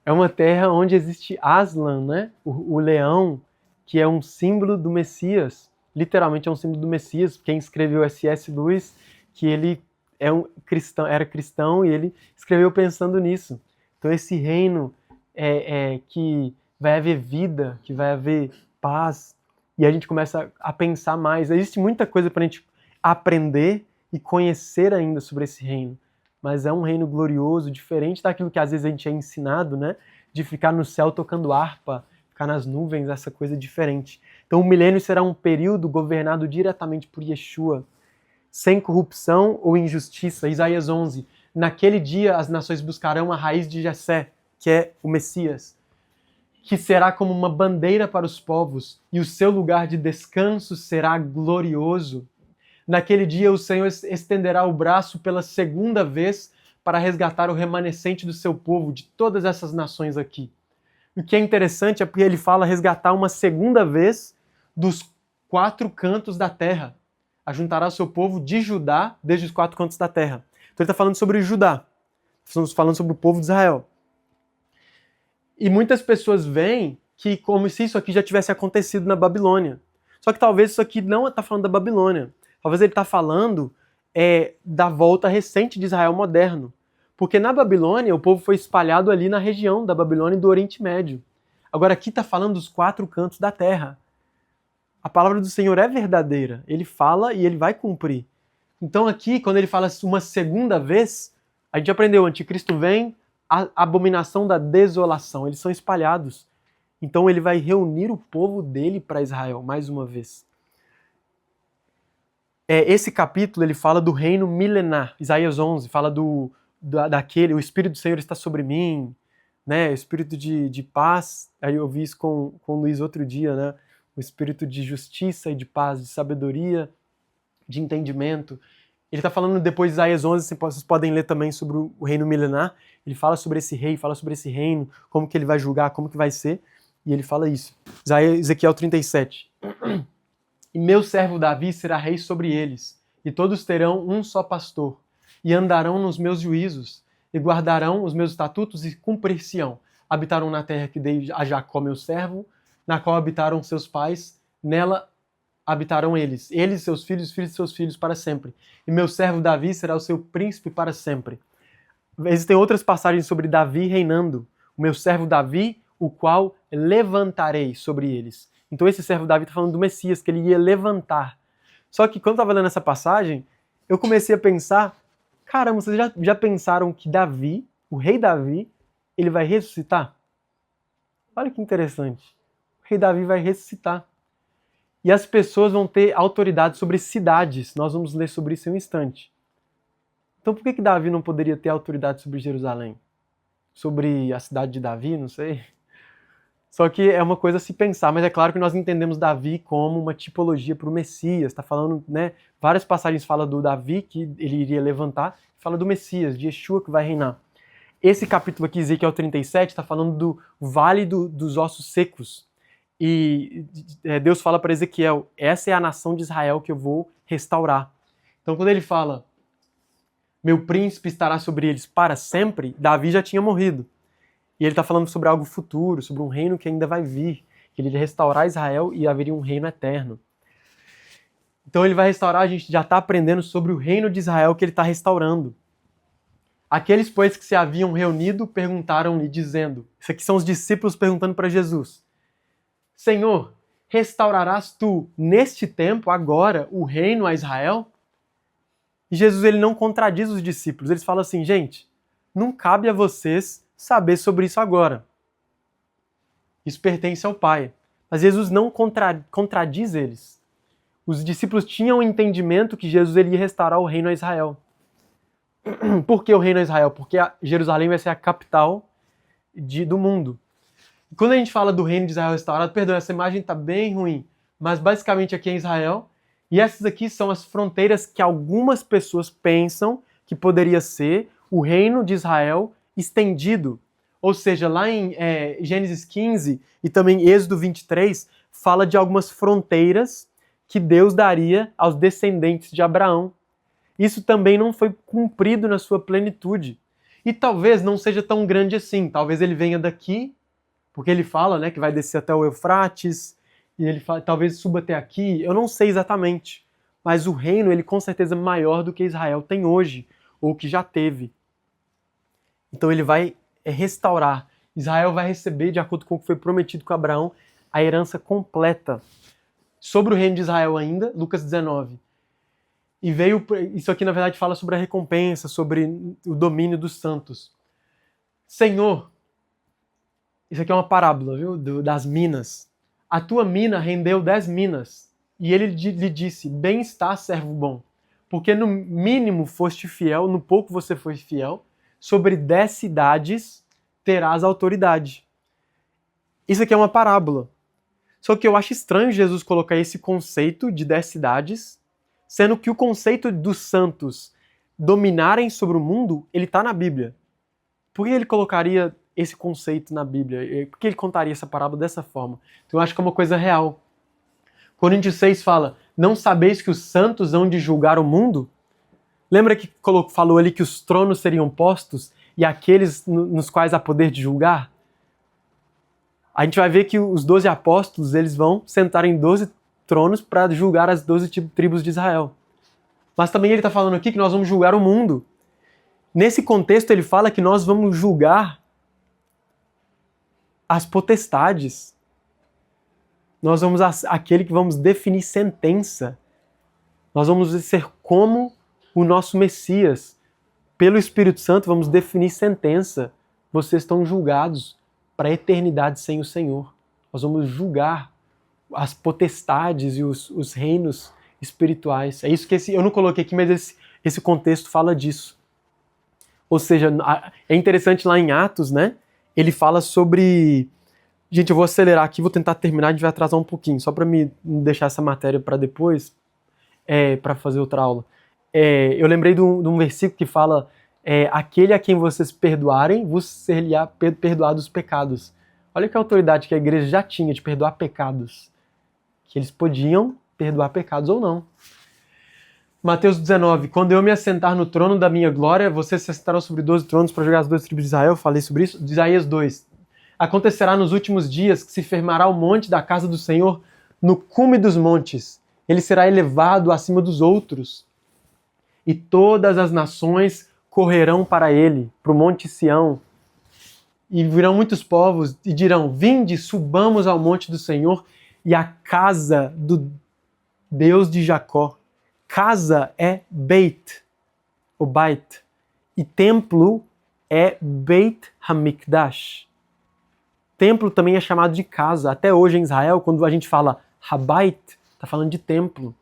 [SPEAKER 1] é uma terra onde existe Aslan, o leão, que é um símbolo do Messias. literalmente é um símbolo do Messias. Quem escreveu C.S. Lewis, que ele era cristão e ele escreveu pensando nisso. Então esse reino que vai haver vida, que vai haver paz, e a gente começa a pensar mais. Existe muita coisa para a gente aprender e conhecer ainda sobre esse reino, mas é um reino glorioso, diferente daquilo que às vezes a gente é ensinado, né? De ficar no céu tocando harpa, ficar nas nuvens, essa coisa diferente. Então o milênio será um período governado diretamente por Yeshua, sem corrupção ou injustiça. Isaías 11. Naquele dia as nações buscarão a raiz de Jessé, que é o Messias, que será como uma bandeira para os povos, e o seu lugar de descanso será glorioso. Naquele dia o Senhor estenderá o braço pela segunda vez para resgatar o remanescente do seu povo, de todas essas nações aqui. O que é interessante é porque ele fala resgatar uma segunda vez dos 4 cantos da terra. Ajuntará o seu povo de Judá desde os 4 cantos da terra. Então ele está falando sobre Judá. Estamos falando sobre o povo de Israel. E muitas pessoas veem que como se isso aqui já tivesse acontecido na Babilônia. Só que talvez isso aqui não está falando da Babilônia. Talvez ele está falando da volta recente de Israel moderno. Porque na Babilônia, o povo foi espalhado ali na região da Babilônia e do Oriente Médio. Agora aqui está falando dos 4 cantos da terra. A palavra do Senhor é verdadeira. Ele fala e ele vai cumprir. Então aqui, quando ele fala uma segunda vez, a gente aprendeu, o anticristo vem, a abominação da desolação. Eles são espalhados. Então ele vai reunir o povo dele para Israel, mais uma vez. Esse capítulo, ele fala do reino milenar. Isaías 11 fala o Espírito do Senhor está sobre mim, né? O Espírito de paz. Aí eu vi isso com o Luiz outro dia, né? O Espírito de justiça e de paz, de sabedoria, de entendimento. Ele está falando depois de Isaías 11, vocês podem ler também sobre o reino milenar. Ele fala sobre esse rei, fala sobre esse reino, como que ele vai julgar, como que vai ser. E ele fala isso. Ezequiel 37. E meu servo Davi será rei sobre eles, e todos terão um só pastor, e andarão nos meus juízos, e guardarão os meus estatutos e cumprir-se-ão. Habitarão na terra que dei a Jacó, meu servo, na qual habitaram seus pais, nela habitarão eles e seus filhos de seus filhos para sempre. E meu servo Davi será o seu príncipe para sempre. Existem outras passagens sobre Davi reinando. O meu servo Davi, o qual levantarei sobre eles. Então esse servo Davi está falando do Messias, que ele ia levantar. Só que quando eu estava lendo essa passagem, eu comecei a pensar, caramba, vocês já pensaram que Davi, o rei Davi, ele vai ressuscitar? Olha que interessante. O rei Davi vai ressuscitar. E as pessoas vão ter autoridade sobre cidades. Nós vamos ler sobre isso em um instante. Então por que Davi não poderia ter autoridade sobre Jerusalém? Sobre a cidade de Davi, não sei. Só que é uma coisa a se pensar, mas é claro que nós entendemos Davi como uma tipologia para o Messias. Está falando, né? Várias passagens falam do Davi, que ele iria levantar, fala do Messias, de Yeshua que vai reinar. Esse capítulo aqui, Ezequiel 37, está falando do vale dos ossos secos. E Deus fala para Ezequiel, essa é a nação de Israel que eu vou restaurar. Então quando ele fala, meu príncipe estará sobre eles para sempre, Davi já tinha morrido. E ele está falando sobre algo futuro, sobre um reino que ainda vai vir. Que ele vai restaurar Israel e haveria um reino eterno. Então ele vai restaurar, a gente já está aprendendo sobre o reino de Israel que ele está restaurando. Aqueles, pois, que se haviam reunido, perguntaram-lhe, dizendo, isso aqui são os discípulos perguntando para Jesus, Senhor, restaurarás tu, neste tempo, agora, o reino a Israel? E Jesus ele não contradiz os discípulos, eles falam assim, gente, não cabe a vocês saber sobre isso agora. Isso pertence ao Pai. Mas Jesus não contradiz eles. Os discípulos tinham o entendimento que Jesus ele ia restaurar o reino a Israel. Por que o reino a Israel? Porque Jerusalém vai ser a capital do mundo. E quando a gente fala do reino de Israel restaurado, perdão, essa imagem está bem ruim, mas basicamente aqui é Israel, e essas aqui são as fronteiras que algumas pessoas pensam que poderia ser o reino de Israel estendido. Ou seja, lá em Gênesis 15 e também Êxodo 23, fala de algumas fronteiras que Deus daria aos descendentes de Abraão. Isso também não foi cumprido na sua plenitude. E talvez não seja tão grande assim. Talvez ele venha daqui, porque ele fala, né, que vai descer até o Eufrates, e ele fala, talvez suba até aqui, eu não sei exatamente, mas o reino, ele com certeza é maior do que Israel tem hoje, ou que já teve. Então ele vai restaurar. Israel vai receber, de acordo com o que foi prometido com Abraão, a herança completa. Sobre o reino de Israel ainda, Lucas 19. E veio, isso aqui na verdade fala sobre a recompensa, sobre o domínio dos santos. Senhor, isso aqui é uma parábola, viu? Das minas. A tua mina rendeu 10 minas. E ele lhe disse, bem está, servo bom. Porque no mínimo foste fiel, no pouco você foi fiel, sobre 10 cidades terás autoridade. Isso aqui é uma parábola. Só que eu acho estranho Jesus colocar esse conceito de 10 cidades, sendo que o conceito dos santos dominarem sobre o mundo, ele está na Bíblia. Por que ele colocaria esse conceito na Bíblia? Por que ele contaria essa parábola dessa forma? Então eu acho que é uma coisa real. Coríntios 6 fala, não sabeis que os santos hão de julgar o mundo? Lembra que falou ali que os tronos seriam postos e aqueles nos quais há poder de julgar? A gente vai ver que os 12 apóstolos, eles vão sentar em 12 tronos para julgar as 12 tribos de Israel. Mas também ele está falando aqui que nós vamos julgar o mundo. Nesse contexto ele fala que nós vamos julgar as potestades. Nós vamos aquele que vamos definir sentença. Nós vamos ser como o nosso Messias. Pelo Espírito Santo vamos definir sentença. Vocês estão julgados para a eternidade sem o Senhor. Nós vamos julgar as potestades e os reinos espirituais. É isso que eu não coloquei aqui, mas esse contexto fala disso. Ou seja, é interessante lá em Atos, né? Ele fala sobre... Gente, eu vou acelerar aqui, vou tentar terminar, a gente vai atrasar um pouquinho, só para me deixar essa matéria para depois, para fazer outra aula. Eu lembrei de um versículo que fala aquele a quem vocês perdoarem, vos ser-lhe-á perdoado os pecados. Olha que autoridade que a igreja já tinha de perdoar pecados. Que eles podiam perdoar pecados ou não. Mateus 19, quando eu me assentar no trono da minha glória, vocês se assentarão sobre 12 tronos para julgar as 12 tribos de Israel. Eu falei sobre isso. Isaías 2. Acontecerá nos últimos dias que se firmará o monte da casa do Senhor no cume dos montes. Ele será elevado acima dos outros. E todas as nações correrão para ele, para o monte Sião. E virão muitos povos e dirão, vinde, subamos ao monte do Senhor e à casa do Deus de Jacó. Casa é Beit, ou Beit, e templo é Beit Hamikdash. Templo também é chamado de casa. Até hoje em Israel, quando a gente fala Habait, está falando de templo.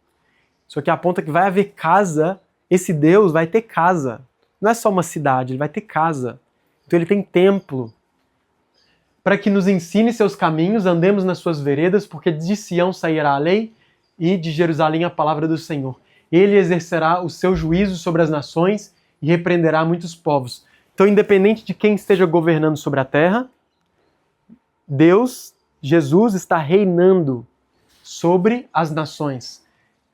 [SPEAKER 1] Só que aponta que vai haver casa, esse Deus vai ter casa. Não é só uma cidade, ele vai ter casa. Então ele tem templo. Para que nos ensine seus caminhos, andemos nas suas veredas, porque de Sião sairá a lei e de Jerusalém a palavra do Senhor. Ele exercerá o seu juízo sobre as nações e repreenderá muitos povos. Então, independente de quem esteja governando sobre a terra, Deus, Jesus, está reinando sobre as nações.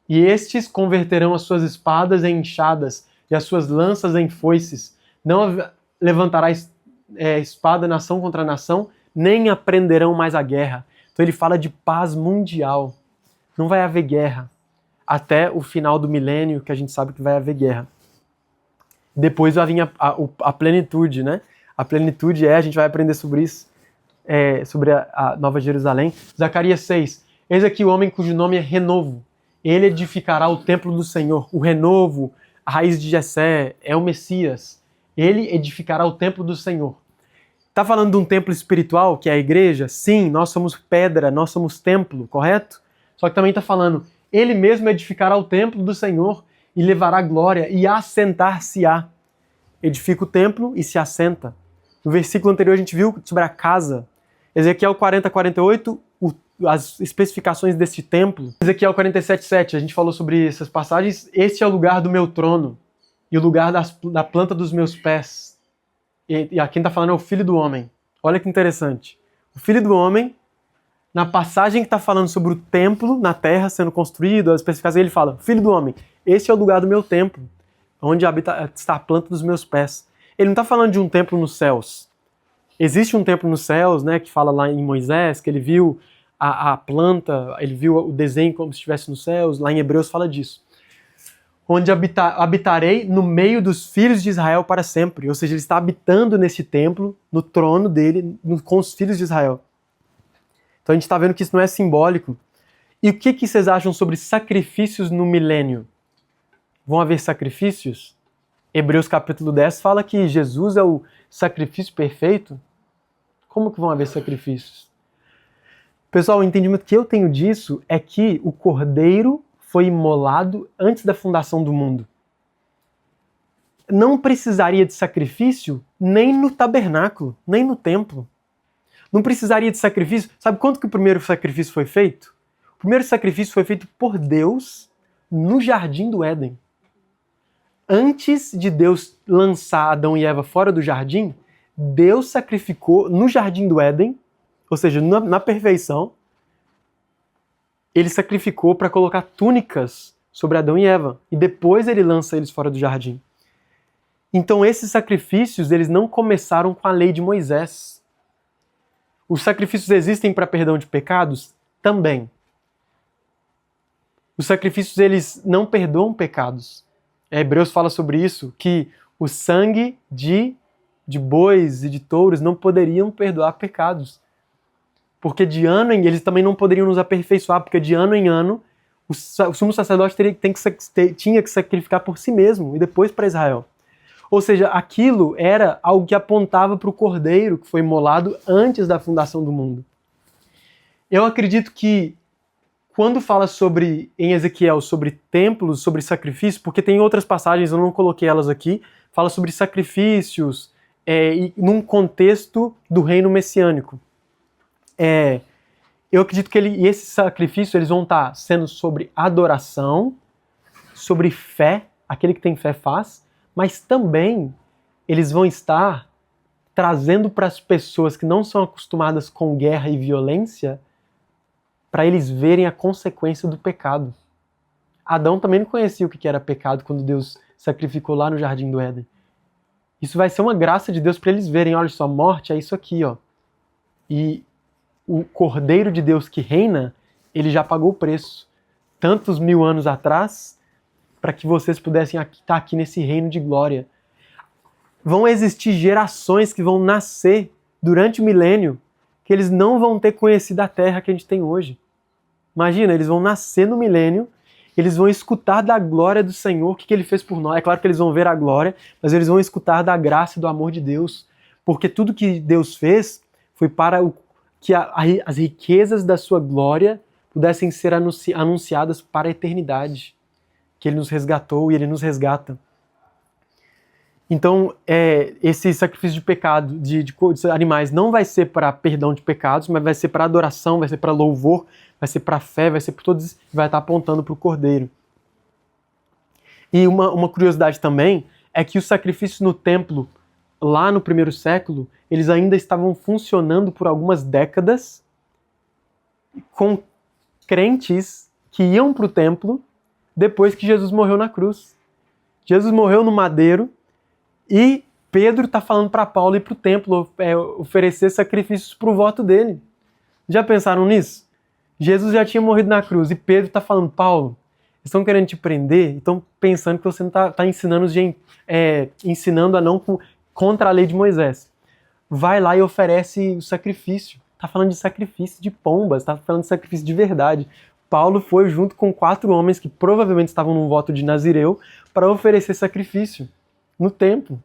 [SPEAKER 1] E estes converterão as suas espadas em enxadas e as suas lanças em foices. Não levantará espada nação contra nação, nem aprenderão mais a guerra. Então ele fala de paz mundial. Não vai haver guerra. Até o final do milênio, que a gente sabe que vai haver guerra. Depois vai vir a plenitude, né? A plenitude a gente vai aprender sobre isso, sobre a Nova Jerusalém. Zacarias 6. Eis aqui o homem cujo nome é Renovo. Ele edificará o templo do Senhor. O renovo, a raiz de Jessé, é o Messias. Ele edificará o templo do Senhor. Está falando de um templo espiritual, que é a igreja? Sim, nós somos pedra, nós somos templo, correto? Só que também está falando, ele mesmo edificará o templo do Senhor e levará glória e assentar-se-á. Edifica o templo e se assenta. No versículo anterior a gente viu sobre a casa. Ezequiel 40, 48, as especificações desse templo. Ezequiel 47, 7, a gente falou sobre essas passagens. Este é o lugar do meu trono e o lugar da planta dos meus pés. E aqui está falando é o Filho do Homem. Olha que interessante. O Filho do Homem, na passagem que está falando sobre o templo na terra sendo construído, as especificações, ele fala, Filho do Homem, este é o lugar do meu templo, onde está a planta dos meus pés. Ele não está falando de um templo nos céus. Existe um templo nos céus, né, que fala lá em Moisés, que ele viu a planta, ele viu o desenho como se estivesse nos céus, lá em Hebreus fala disso. Onde habitarei no meio dos filhos de Israel para sempre. Ou seja, ele está habitando nesse templo, no trono dele, com os filhos de Israel. Então a gente está vendo que isso não é simbólico. E o que vocês acham sobre sacrifícios no milênio? Vão haver sacrifícios? Hebreus capítulo 10 fala que Jesus é o sacrifício perfeito. Como que vão haver sacrifícios? Pessoal, o entendimento que eu tenho disso é que o Cordeiro foi imolado antes da fundação do mundo. Não precisaria de sacrifício nem no tabernáculo, nem no templo. Não precisaria de sacrifício. Sabe quando que o primeiro sacrifício foi feito? O primeiro sacrifício foi feito por Deus no jardim do Éden. Antes de Deus lançar Adão e Eva fora do jardim, Deus sacrificou no jardim do Éden, ou seja, na perfeição, ele sacrificou para colocar túnicas sobre Adão e Eva. E depois ele lança eles fora do jardim. Então esses sacrifícios, eles não começaram com a lei de Moisés. Os sacrifícios existem para perdão de pecados? Também. Os sacrifícios, eles não perdoam pecados. Hebreus fala sobre isso, que o sangue de bois e de touros não poderiam perdoar pecados. Porque de ano em eles também não poderiam nos aperfeiçoar, porque de ano em ano o sumo sacerdote tinha que sacrificar por si mesmo e depois para Israel. Ou seja, aquilo era algo que apontava para o Cordeiro que foi imolado antes da fundação do mundo. Eu acredito que quando fala em Ezequiel sobre templos, sobre sacrifícios, porque tem outras passagens, eu não coloquei elas aqui, fala sobre sacrifícios e num contexto do reino messiânico. Eu acredito que esses sacrifícios eles vão estar sendo sobre adoração, sobre fé, aquele que tem fé faz, mas também eles vão estar trazendo para as pessoas que não são acostumadas com guerra e violência, para eles verem a consequência do pecado. Adão também não conhecia o que era pecado quando Deus sacrificou lá no Jardim do Éden. Isso vai ser uma graça de Deus para eles verem, olha só, morte é isso aqui, ó. E o Cordeiro de Deus que reina, ele já pagou o preço. Tantos 1000 anos atrás, para que vocês pudessem estar aqui nesse reino de glória. Vão existir gerações que vão nascer durante o milênio, que eles não vão ter conhecido a terra que a gente tem hoje. Imagina, eles vão nascer no milênio, eles vão escutar da glória do Senhor, o que ele fez por nós. É claro que eles vão ver a glória, mas eles vão escutar da graça e do amor de Deus. Porque tudo que Deus fez foi para que as riquezas da sua glória pudessem ser anunciadas para a eternidade. Que ele nos resgatou e ele nos resgata. Então, esse sacrifício de pecado de animais não vai ser para perdão de pecados, mas vai ser para adoração, vai ser para louvor, vai ser para fé, vai ser para todos, vai estar apontando para o Cordeiro. E uma curiosidade também é que os sacrifícios no templo, lá no primeiro século, eles ainda estavam funcionando por algumas décadas com crentes que iam para o templo depois que Jesus morreu na cruz. Jesus morreu no madeiro, e Pedro está falando para Paulo ir para o templo oferecer sacrifícios para o voto dele. Já pensaram nisso? Jesus já tinha morrido na cruz e Pedro está falando, Paulo, eles estão querendo te prender e estão pensando que você não está ensinando a não contra a lei de Moisés. Vai lá e oferece o sacrifício. Está falando de sacrifício de pombas, está falando de sacrifício de verdade. Paulo foi junto com 4 homens que provavelmente estavam num voto de Nazireu para oferecer sacrifício no templo.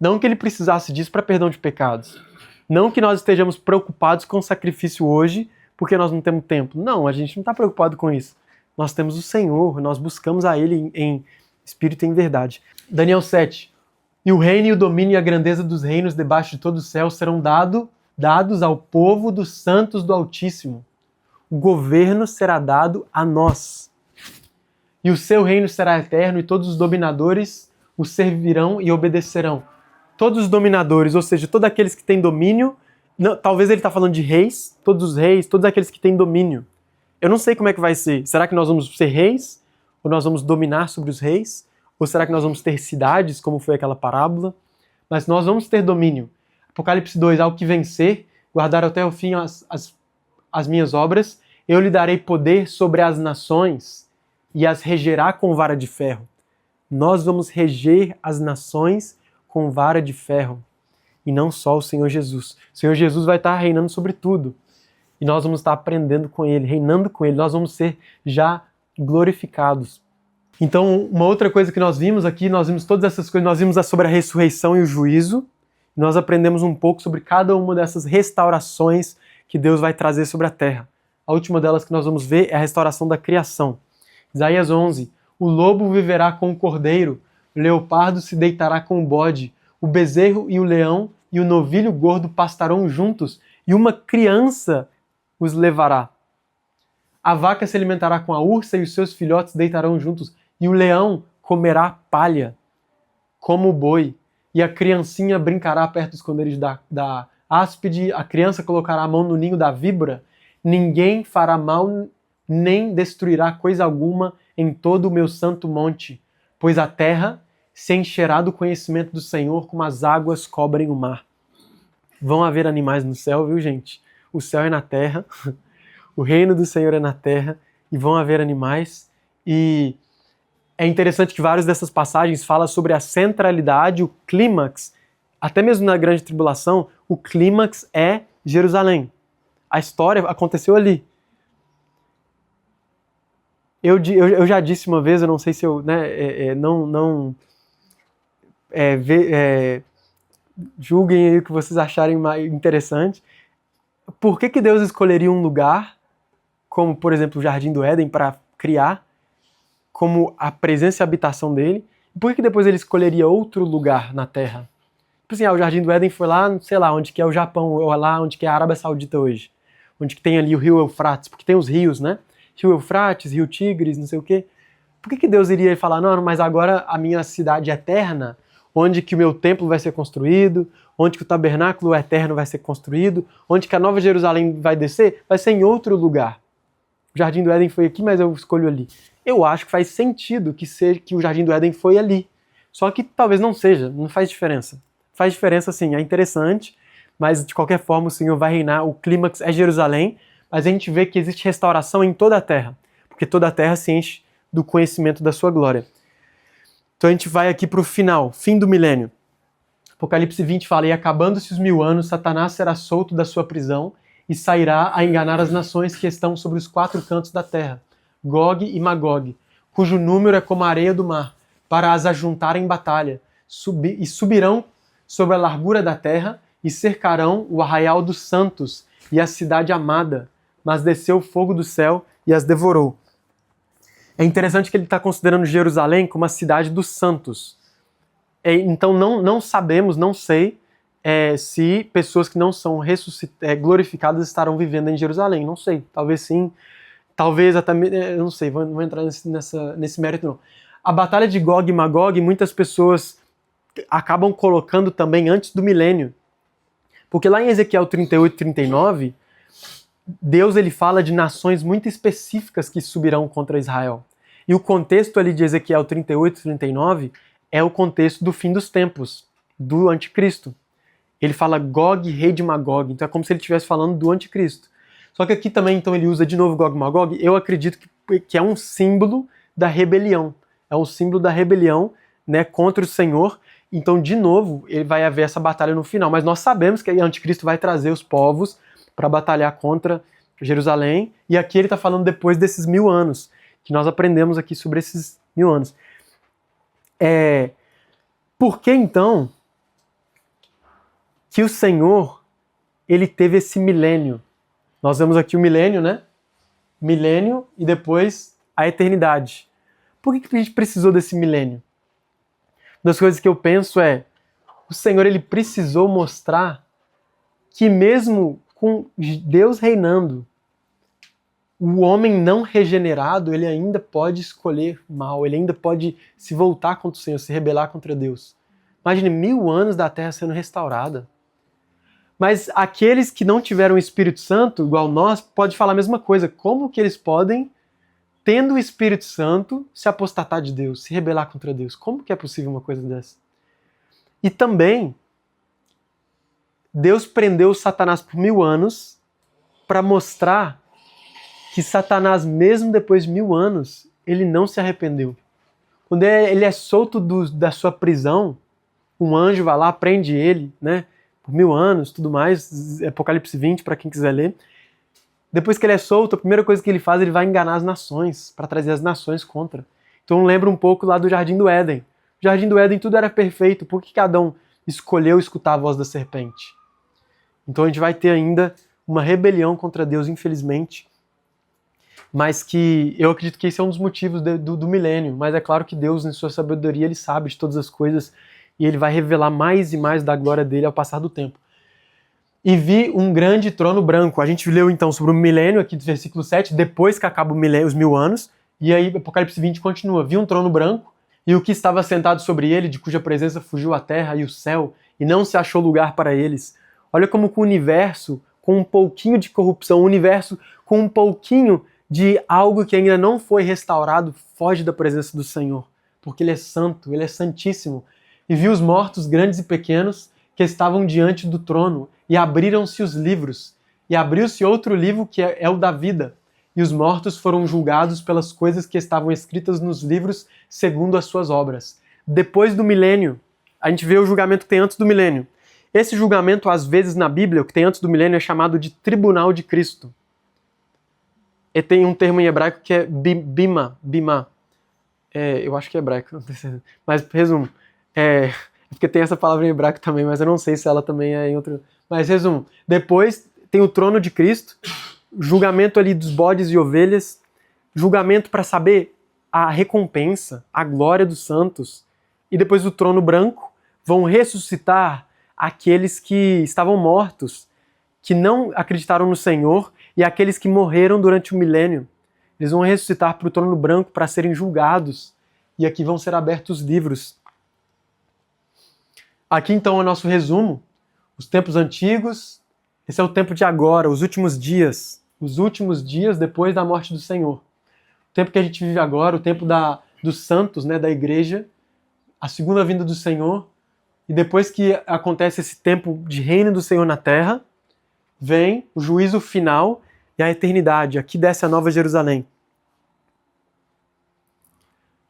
[SPEAKER 1] Não que ele precisasse disso para perdão de pecados. Não que nós estejamos preocupados com o sacrifício hoje porque nós não temos templo. Não, a gente não está preocupado com isso. Nós temos o Senhor, nós buscamos a Ele em espírito e em verdade. Daniel 7. E o reino e o domínio e a grandeza dos reinos debaixo de todo o céu serão dados ao povo dos santos do Altíssimo. O governo será dado a nós. E o seu reino será eterno e todos os dominadores o servirão e obedecerão. Todos os dominadores, ou seja, todos aqueles que têm domínio, talvez ele está falando de reis, todos aqueles que têm domínio. Eu não sei como é que vai ser. Será que nós vamos ser reis? Ou nós vamos dominar sobre os reis? Ou será que nós vamos ter cidades, como foi aquela parábola? Mas nós vamos ter domínio. Apocalipse 2, ao que vencer, guardar até o fim as minhas obras, eu lhe darei poder sobre as nações e as regerá com vara de ferro. Nós vamos reger as nações com vara de ferro. E não só o Senhor Jesus. O Senhor Jesus vai estar reinando sobre tudo. E nós vamos estar aprendendo com Ele, reinando com Ele. Nós vamos ser já glorificados. Então, uma outra coisa que nós vimos aqui, nós vimos todas essas coisas, nós vimos sobre a ressurreição e o juízo. Nós aprendemos um pouco sobre cada uma dessas restaurações que Deus vai trazer sobre a terra. A última delas que nós vamos ver é a restauração da criação. Isaías 11. O lobo viverá com o cordeiro, o leopardo se deitará com o bode, o bezerro e o leão e o novilho gordo pastarão juntos, e uma criança os levará. A vaca se alimentará com a ursa e os seus filhotes deitarão juntos, e o leão comerá palha, como o boi, e a criancinha brincará perto do esconderijo da áspide, a criança colocará a mão no ninho da víbora. Ninguém fará mal nem destruirá coisa alguma em todo o meu santo monte, pois a terra se encherá do conhecimento do Senhor como as águas cobrem o mar. Vão haver animais no céu, viu, gente? O céu é na terra, o reino do Senhor é na terra, e vão haver animais. E é interessante que várias dessas passagens falam sobre a centralidade, o clímax, até mesmo na grande tribulação, o clímax é Jerusalém. A história aconteceu ali. Eu já disse uma vez, eu não sei se eu julguem aí o que vocês acharem mais interessante. Por que Deus escolheria um lugar, como por exemplo o Jardim do Éden, para criar, como a presença e a habitação dele? E por que depois ele escolheria outro lugar na Terra? Tipo assim, o Jardim do Éden foi lá, sei lá, onde que é o Japão, ou lá onde que é a Arábia Saudita hoje. Onde que tem ali o rio Eufrates, porque tem os rios, né? Rio Eufrates, Rio Tigres, não sei o quê. Por que Deus iria falar, não, mas agora a minha cidade eterna, onde que o meu templo vai ser construído, onde que o tabernáculo eterno vai ser construído, onde que a Nova Jerusalém vai descer, vai ser em outro lugar. O Jardim do Éden foi aqui, mas eu escolho ali. Eu acho que faz sentido que o Jardim do Éden foi ali. Só que talvez não seja, não faz diferença. Faz diferença sim, é interessante, mas de qualquer forma o Senhor vai reinar, o clímax é Jerusalém, mas a gente vê que existe restauração em toda a terra, porque toda a terra se enche do conhecimento da sua glória. Então a gente vai aqui para o final, fim do milênio. Apocalipse 20 fala, e acabando-se os 1000 anos, Satanás será solto da sua prisão e sairá a enganar as nações que estão sobre os 4 cantos da terra, Gog e Magog, cujo número é como a areia do mar, para as ajuntar em batalha, e subirão sobre a largura da terra e cercarão o arraial dos santos e a cidade amada, mas desceu o fogo do céu e as devorou. É interessante que ele está considerando Jerusalém como a cidade dos santos. Então não sabemos, não sei se pessoas que não são glorificadas estarão vivendo em Jerusalém. Não sei, talvez sim, talvez até, eu não sei, não vou entrar nesse mérito não. A batalha de Gog e Magog, muitas pessoas acabam colocando também antes do milênio. Porque lá em Ezequiel 38 e 39, Deus ele fala de nações muito específicas que subirão contra Israel. E o contexto ali de Ezequiel 38 e 39 é o contexto do fim dos tempos, do anticristo. Ele fala Gog, rei de Magog, então é como se ele estivesse falando do anticristo. Só que aqui também, então, ele usa de novo Gog e Magog, eu acredito que é um símbolo da rebelião. É um símbolo da rebelião, né, contra o Senhor. Então, de novo, ele vai haver essa batalha no final. Mas nós sabemos que o anticristo vai trazer os povos para batalhar contra Jerusalém. E aqui ele está falando depois desses 1000 anos, que nós aprendemos aqui sobre esses 1000 anos. Por que, então, que o Senhor ele teve esse milênio? Nós vemos aqui o milênio, né? Milênio e depois a eternidade. Por que a gente precisou desse milênio? Uma das coisas que eu penso o Senhor ele precisou mostrar que mesmo com Deus reinando, o homem não regenerado, ele ainda pode escolher mal, ele ainda pode se voltar contra o Senhor, se rebelar contra Deus. Imagine 1000 anos da terra sendo restaurada. Mas aqueles que não tiveram o Espírito Santo, igual nós, pode falar a mesma coisa. Como que eles podem, tendo o Espírito Santo, se apostatar de Deus, se rebelar contra Deus? Como que é possível uma coisa dessa? E também, Deus prendeu Satanás por 1000 anos para mostrar que Satanás, mesmo depois de 1000 anos, ele não se arrependeu. Quando ele é solto da sua prisão, um anjo vai lá, prende ele, né, por 1000 anos, tudo mais, Apocalipse 20, para quem quiser ler. Depois que ele é solto, a primeira coisa que ele faz, ele vai enganar as nações, para trazer as nações contra. Então lembra um pouco lá do Jardim do Éden. No Jardim do Éden tudo era perfeito, por que Adão escolheu escutar a voz da serpente? Então a gente vai ter ainda uma rebelião contra Deus, infelizmente, mas que eu acredito que esse é um dos motivos do milênio. Mas é claro que Deus, em sua sabedoria, ele sabe de todas as coisas e ele vai revelar mais e mais da glória dele ao passar do tempo. E vi um grande trono branco. A gente leu então sobre o milênio aqui do versículo 7, depois que acaba os 1000 anos, e aí Apocalipse 20 continua. Vi um trono branco e o que estava sentado sobre ele, de cuja presença fugiu a terra e o céu, e não se achou lugar para eles. Olha como o universo, com um pouquinho de corrupção, o universo com um pouquinho de algo que ainda não foi restaurado, foge da presença do Senhor, porque Ele é santo, Ele é santíssimo. E vi os mortos, grandes e pequenos, que estavam diante do trono, e abriram-se os livros, e abriu-se outro livro que é o da vida, e os mortos foram julgados pelas coisas que estavam escritas nos livros segundo as suas obras. Depois do milênio, a gente vê o julgamento que tem antes do milênio. Esse julgamento, às vezes, na Bíblia, o que tem antes do milênio, é chamado de Tribunal de Cristo. E tem um termo em hebraico que é bima. Eu acho que é hebraico, não tenho certeza. Mas, resumo, porque tem essa palavra em hebraico também, mas eu não sei se ela também é em outro... Mas, resumo, depois tem o trono de Cristo, julgamento ali dos bodes e ovelhas, julgamento para saber a recompensa, a glória dos santos, e depois o trono branco vão ressuscitar aqueles que estavam mortos, que não acreditaram no Senhor, e aqueles que morreram durante o milênio. Eles vão ressuscitar para o trono branco para serem julgados, e aqui vão ser abertos os livros. Aqui então é o nosso resumo, os tempos antigos, esse é o tempo de agora, os últimos dias depois da morte do Senhor. O tempo que a gente vive agora, o tempo dos santos, né, da igreja, a segunda vinda do Senhor, e depois que acontece esse tempo de reino do Senhor na terra, vem o juízo final e a eternidade. Aqui desce a Nova Jerusalém.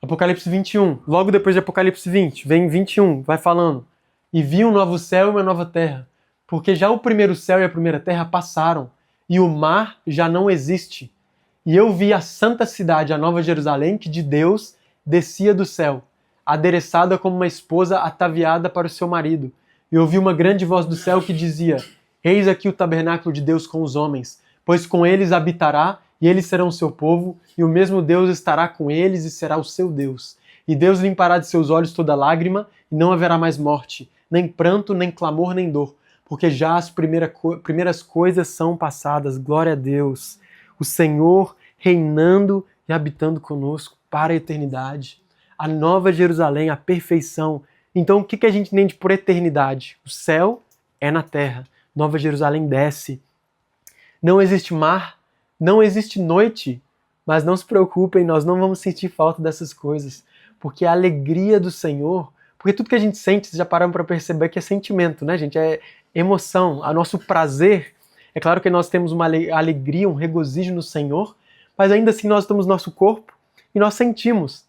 [SPEAKER 1] Apocalipse 21. Logo depois de Apocalipse 20, vem 21, vai falando. E vi um novo céu e uma nova terra, porque já o primeiro céu e a primeira terra passaram, e o mar já não existe. E eu vi a santa cidade, a Nova Jerusalém, que de Deus descia do céu, adereçada como uma esposa ataviada para o seu marido. E ouvi uma grande voz do céu que dizia: Eis aqui o tabernáculo de Deus com os homens, pois com eles habitará, e eles serão seu povo, e o mesmo Deus estará com eles e será o seu Deus. E Deus limpará de seus olhos toda lágrima, e não haverá mais morte, nem pranto, nem clamor, nem dor, porque já as primeiras coisas são passadas. Glória a Deus. O Senhor reinando e habitando conosco para a eternidade. A Nova Jerusalém, a perfeição. Então o que a gente entende por eternidade? O céu é na terra. Nova Jerusalém desce. Não existe mar, não existe noite, mas não se preocupem, nós não vamos sentir falta dessas coisas, porque a alegria do Senhor, porque tudo que a gente sente, vocês já pararam para perceber que é sentimento, né, gente? É emoção, o nosso prazer. É claro que nós temos uma alegria, um regozijo no Senhor, mas ainda assim nós temos nosso corpo e nós sentimos.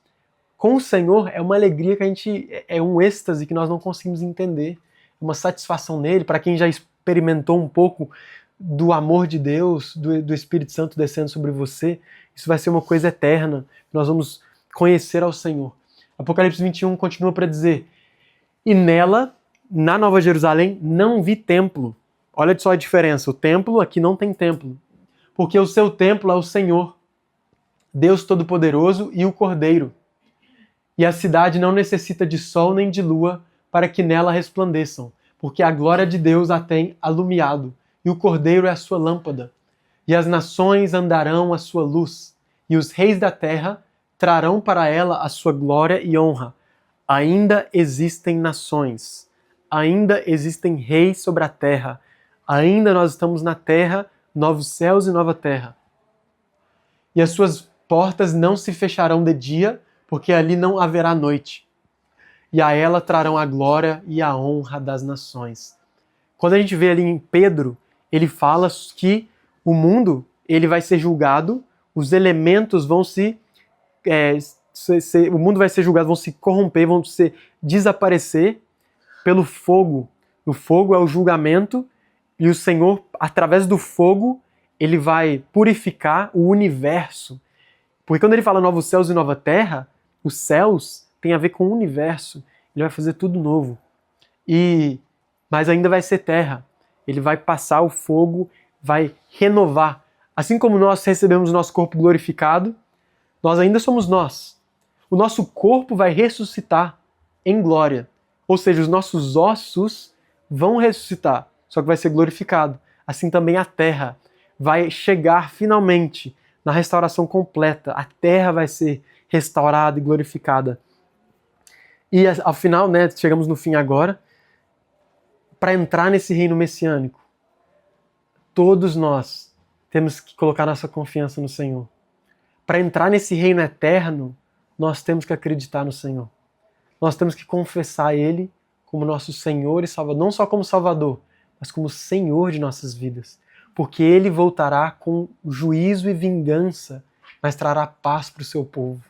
[SPEAKER 1] Com o Senhor é uma alegria que é um êxtase que nós não conseguimos entender, uma satisfação nele. Para quem já experimentou um pouco do amor de Deus, do Espírito Santo descendo sobre você, isso vai ser uma coisa eterna. Nós vamos conhecer ao Senhor. Apocalipse 21 continua para dizer: e nela, na Nova Jerusalém, não vi templo. Olha só a diferença, o templo aqui não tem templo, porque o seu templo é o Senhor, Deus Todo-Poderoso e o Cordeiro. E a cidade não necessita de sol nem de lua para que nela resplandeçam, porque a glória de Deus a tem alumiado, e o Cordeiro é a sua lâmpada. E as nações andarão à sua luz, e os reis da terra trarão para ela a sua glória e honra. Ainda existem nações, ainda existem reis sobre a terra, ainda nós estamos na terra, novos céus e nova terra. E as suas portas não se fecharão de dia, porque ali não haverá noite. E a ela trarão a glória e a honra das nações. Quando a gente vê ali em Pedro, ele fala que o mundo ele vai ser julgado, os elementos vão o mundo vai ser julgado, vão se corromper, vão desaparecer pelo fogo. O fogo é o julgamento e o Senhor, através do fogo, ele vai purificar o universo. Porque quando ele fala novos céus e nova terra, os céus tem a ver com o universo. Ele vai fazer tudo novo. Mas ainda vai ser terra. Ele vai passar o fogo, vai renovar. Assim como nós recebemos o nosso corpo glorificado, nós ainda somos nós. O nosso corpo vai ressuscitar em glória. Ou seja, os nossos ossos vão ressuscitar, só que vai ser glorificado. Assim também a terra vai chegar finalmente na restauração completa. A terra vai ser restaurada e glorificada. E ao final, né, chegamos no fim agora, para entrar nesse reino messiânico, todos nós temos que colocar nossa confiança no Senhor. Para entrar nesse reino eterno, nós temos que acreditar no Senhor. Nós temos que confessar Ele como nosso Senhor e Salvador, não só como Salvador, mas como Senhor de nossas vidas. Porque Ele voltará com juízo e vingança, mas trará paz para o seu povo.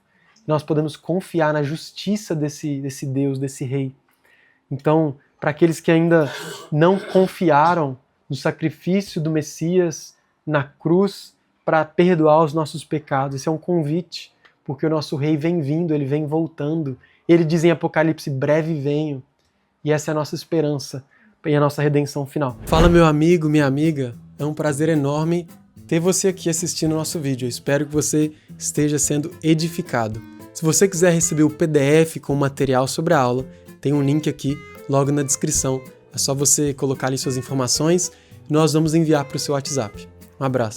[SPEAKER 1] Nós podemos confiar na justiça desse Deus, desse Rei. Então, para aqueles que ainda não confiaram no sacrifício do Messias na cruz para perdoar os nossos pecados, esse é um convite, porque o nosso Rei vem vindo, Ele vem voltando. Ele diz em Apocalipse, breve venho. E essa é a nossa esperança e a nossa redenção final. Fala, meu amigo, minha amiga. É um prazer enorme ter você aqui assistindo o nosso vídeo. Eu espero que você esteja sendo edificado. Se você quiser receber o PDF com o material sobre a aula, tem um link aqui logo na descrição. É só você colocar ali suas informações e nós vamos enviar para o seu WhatsApp. Um abraço.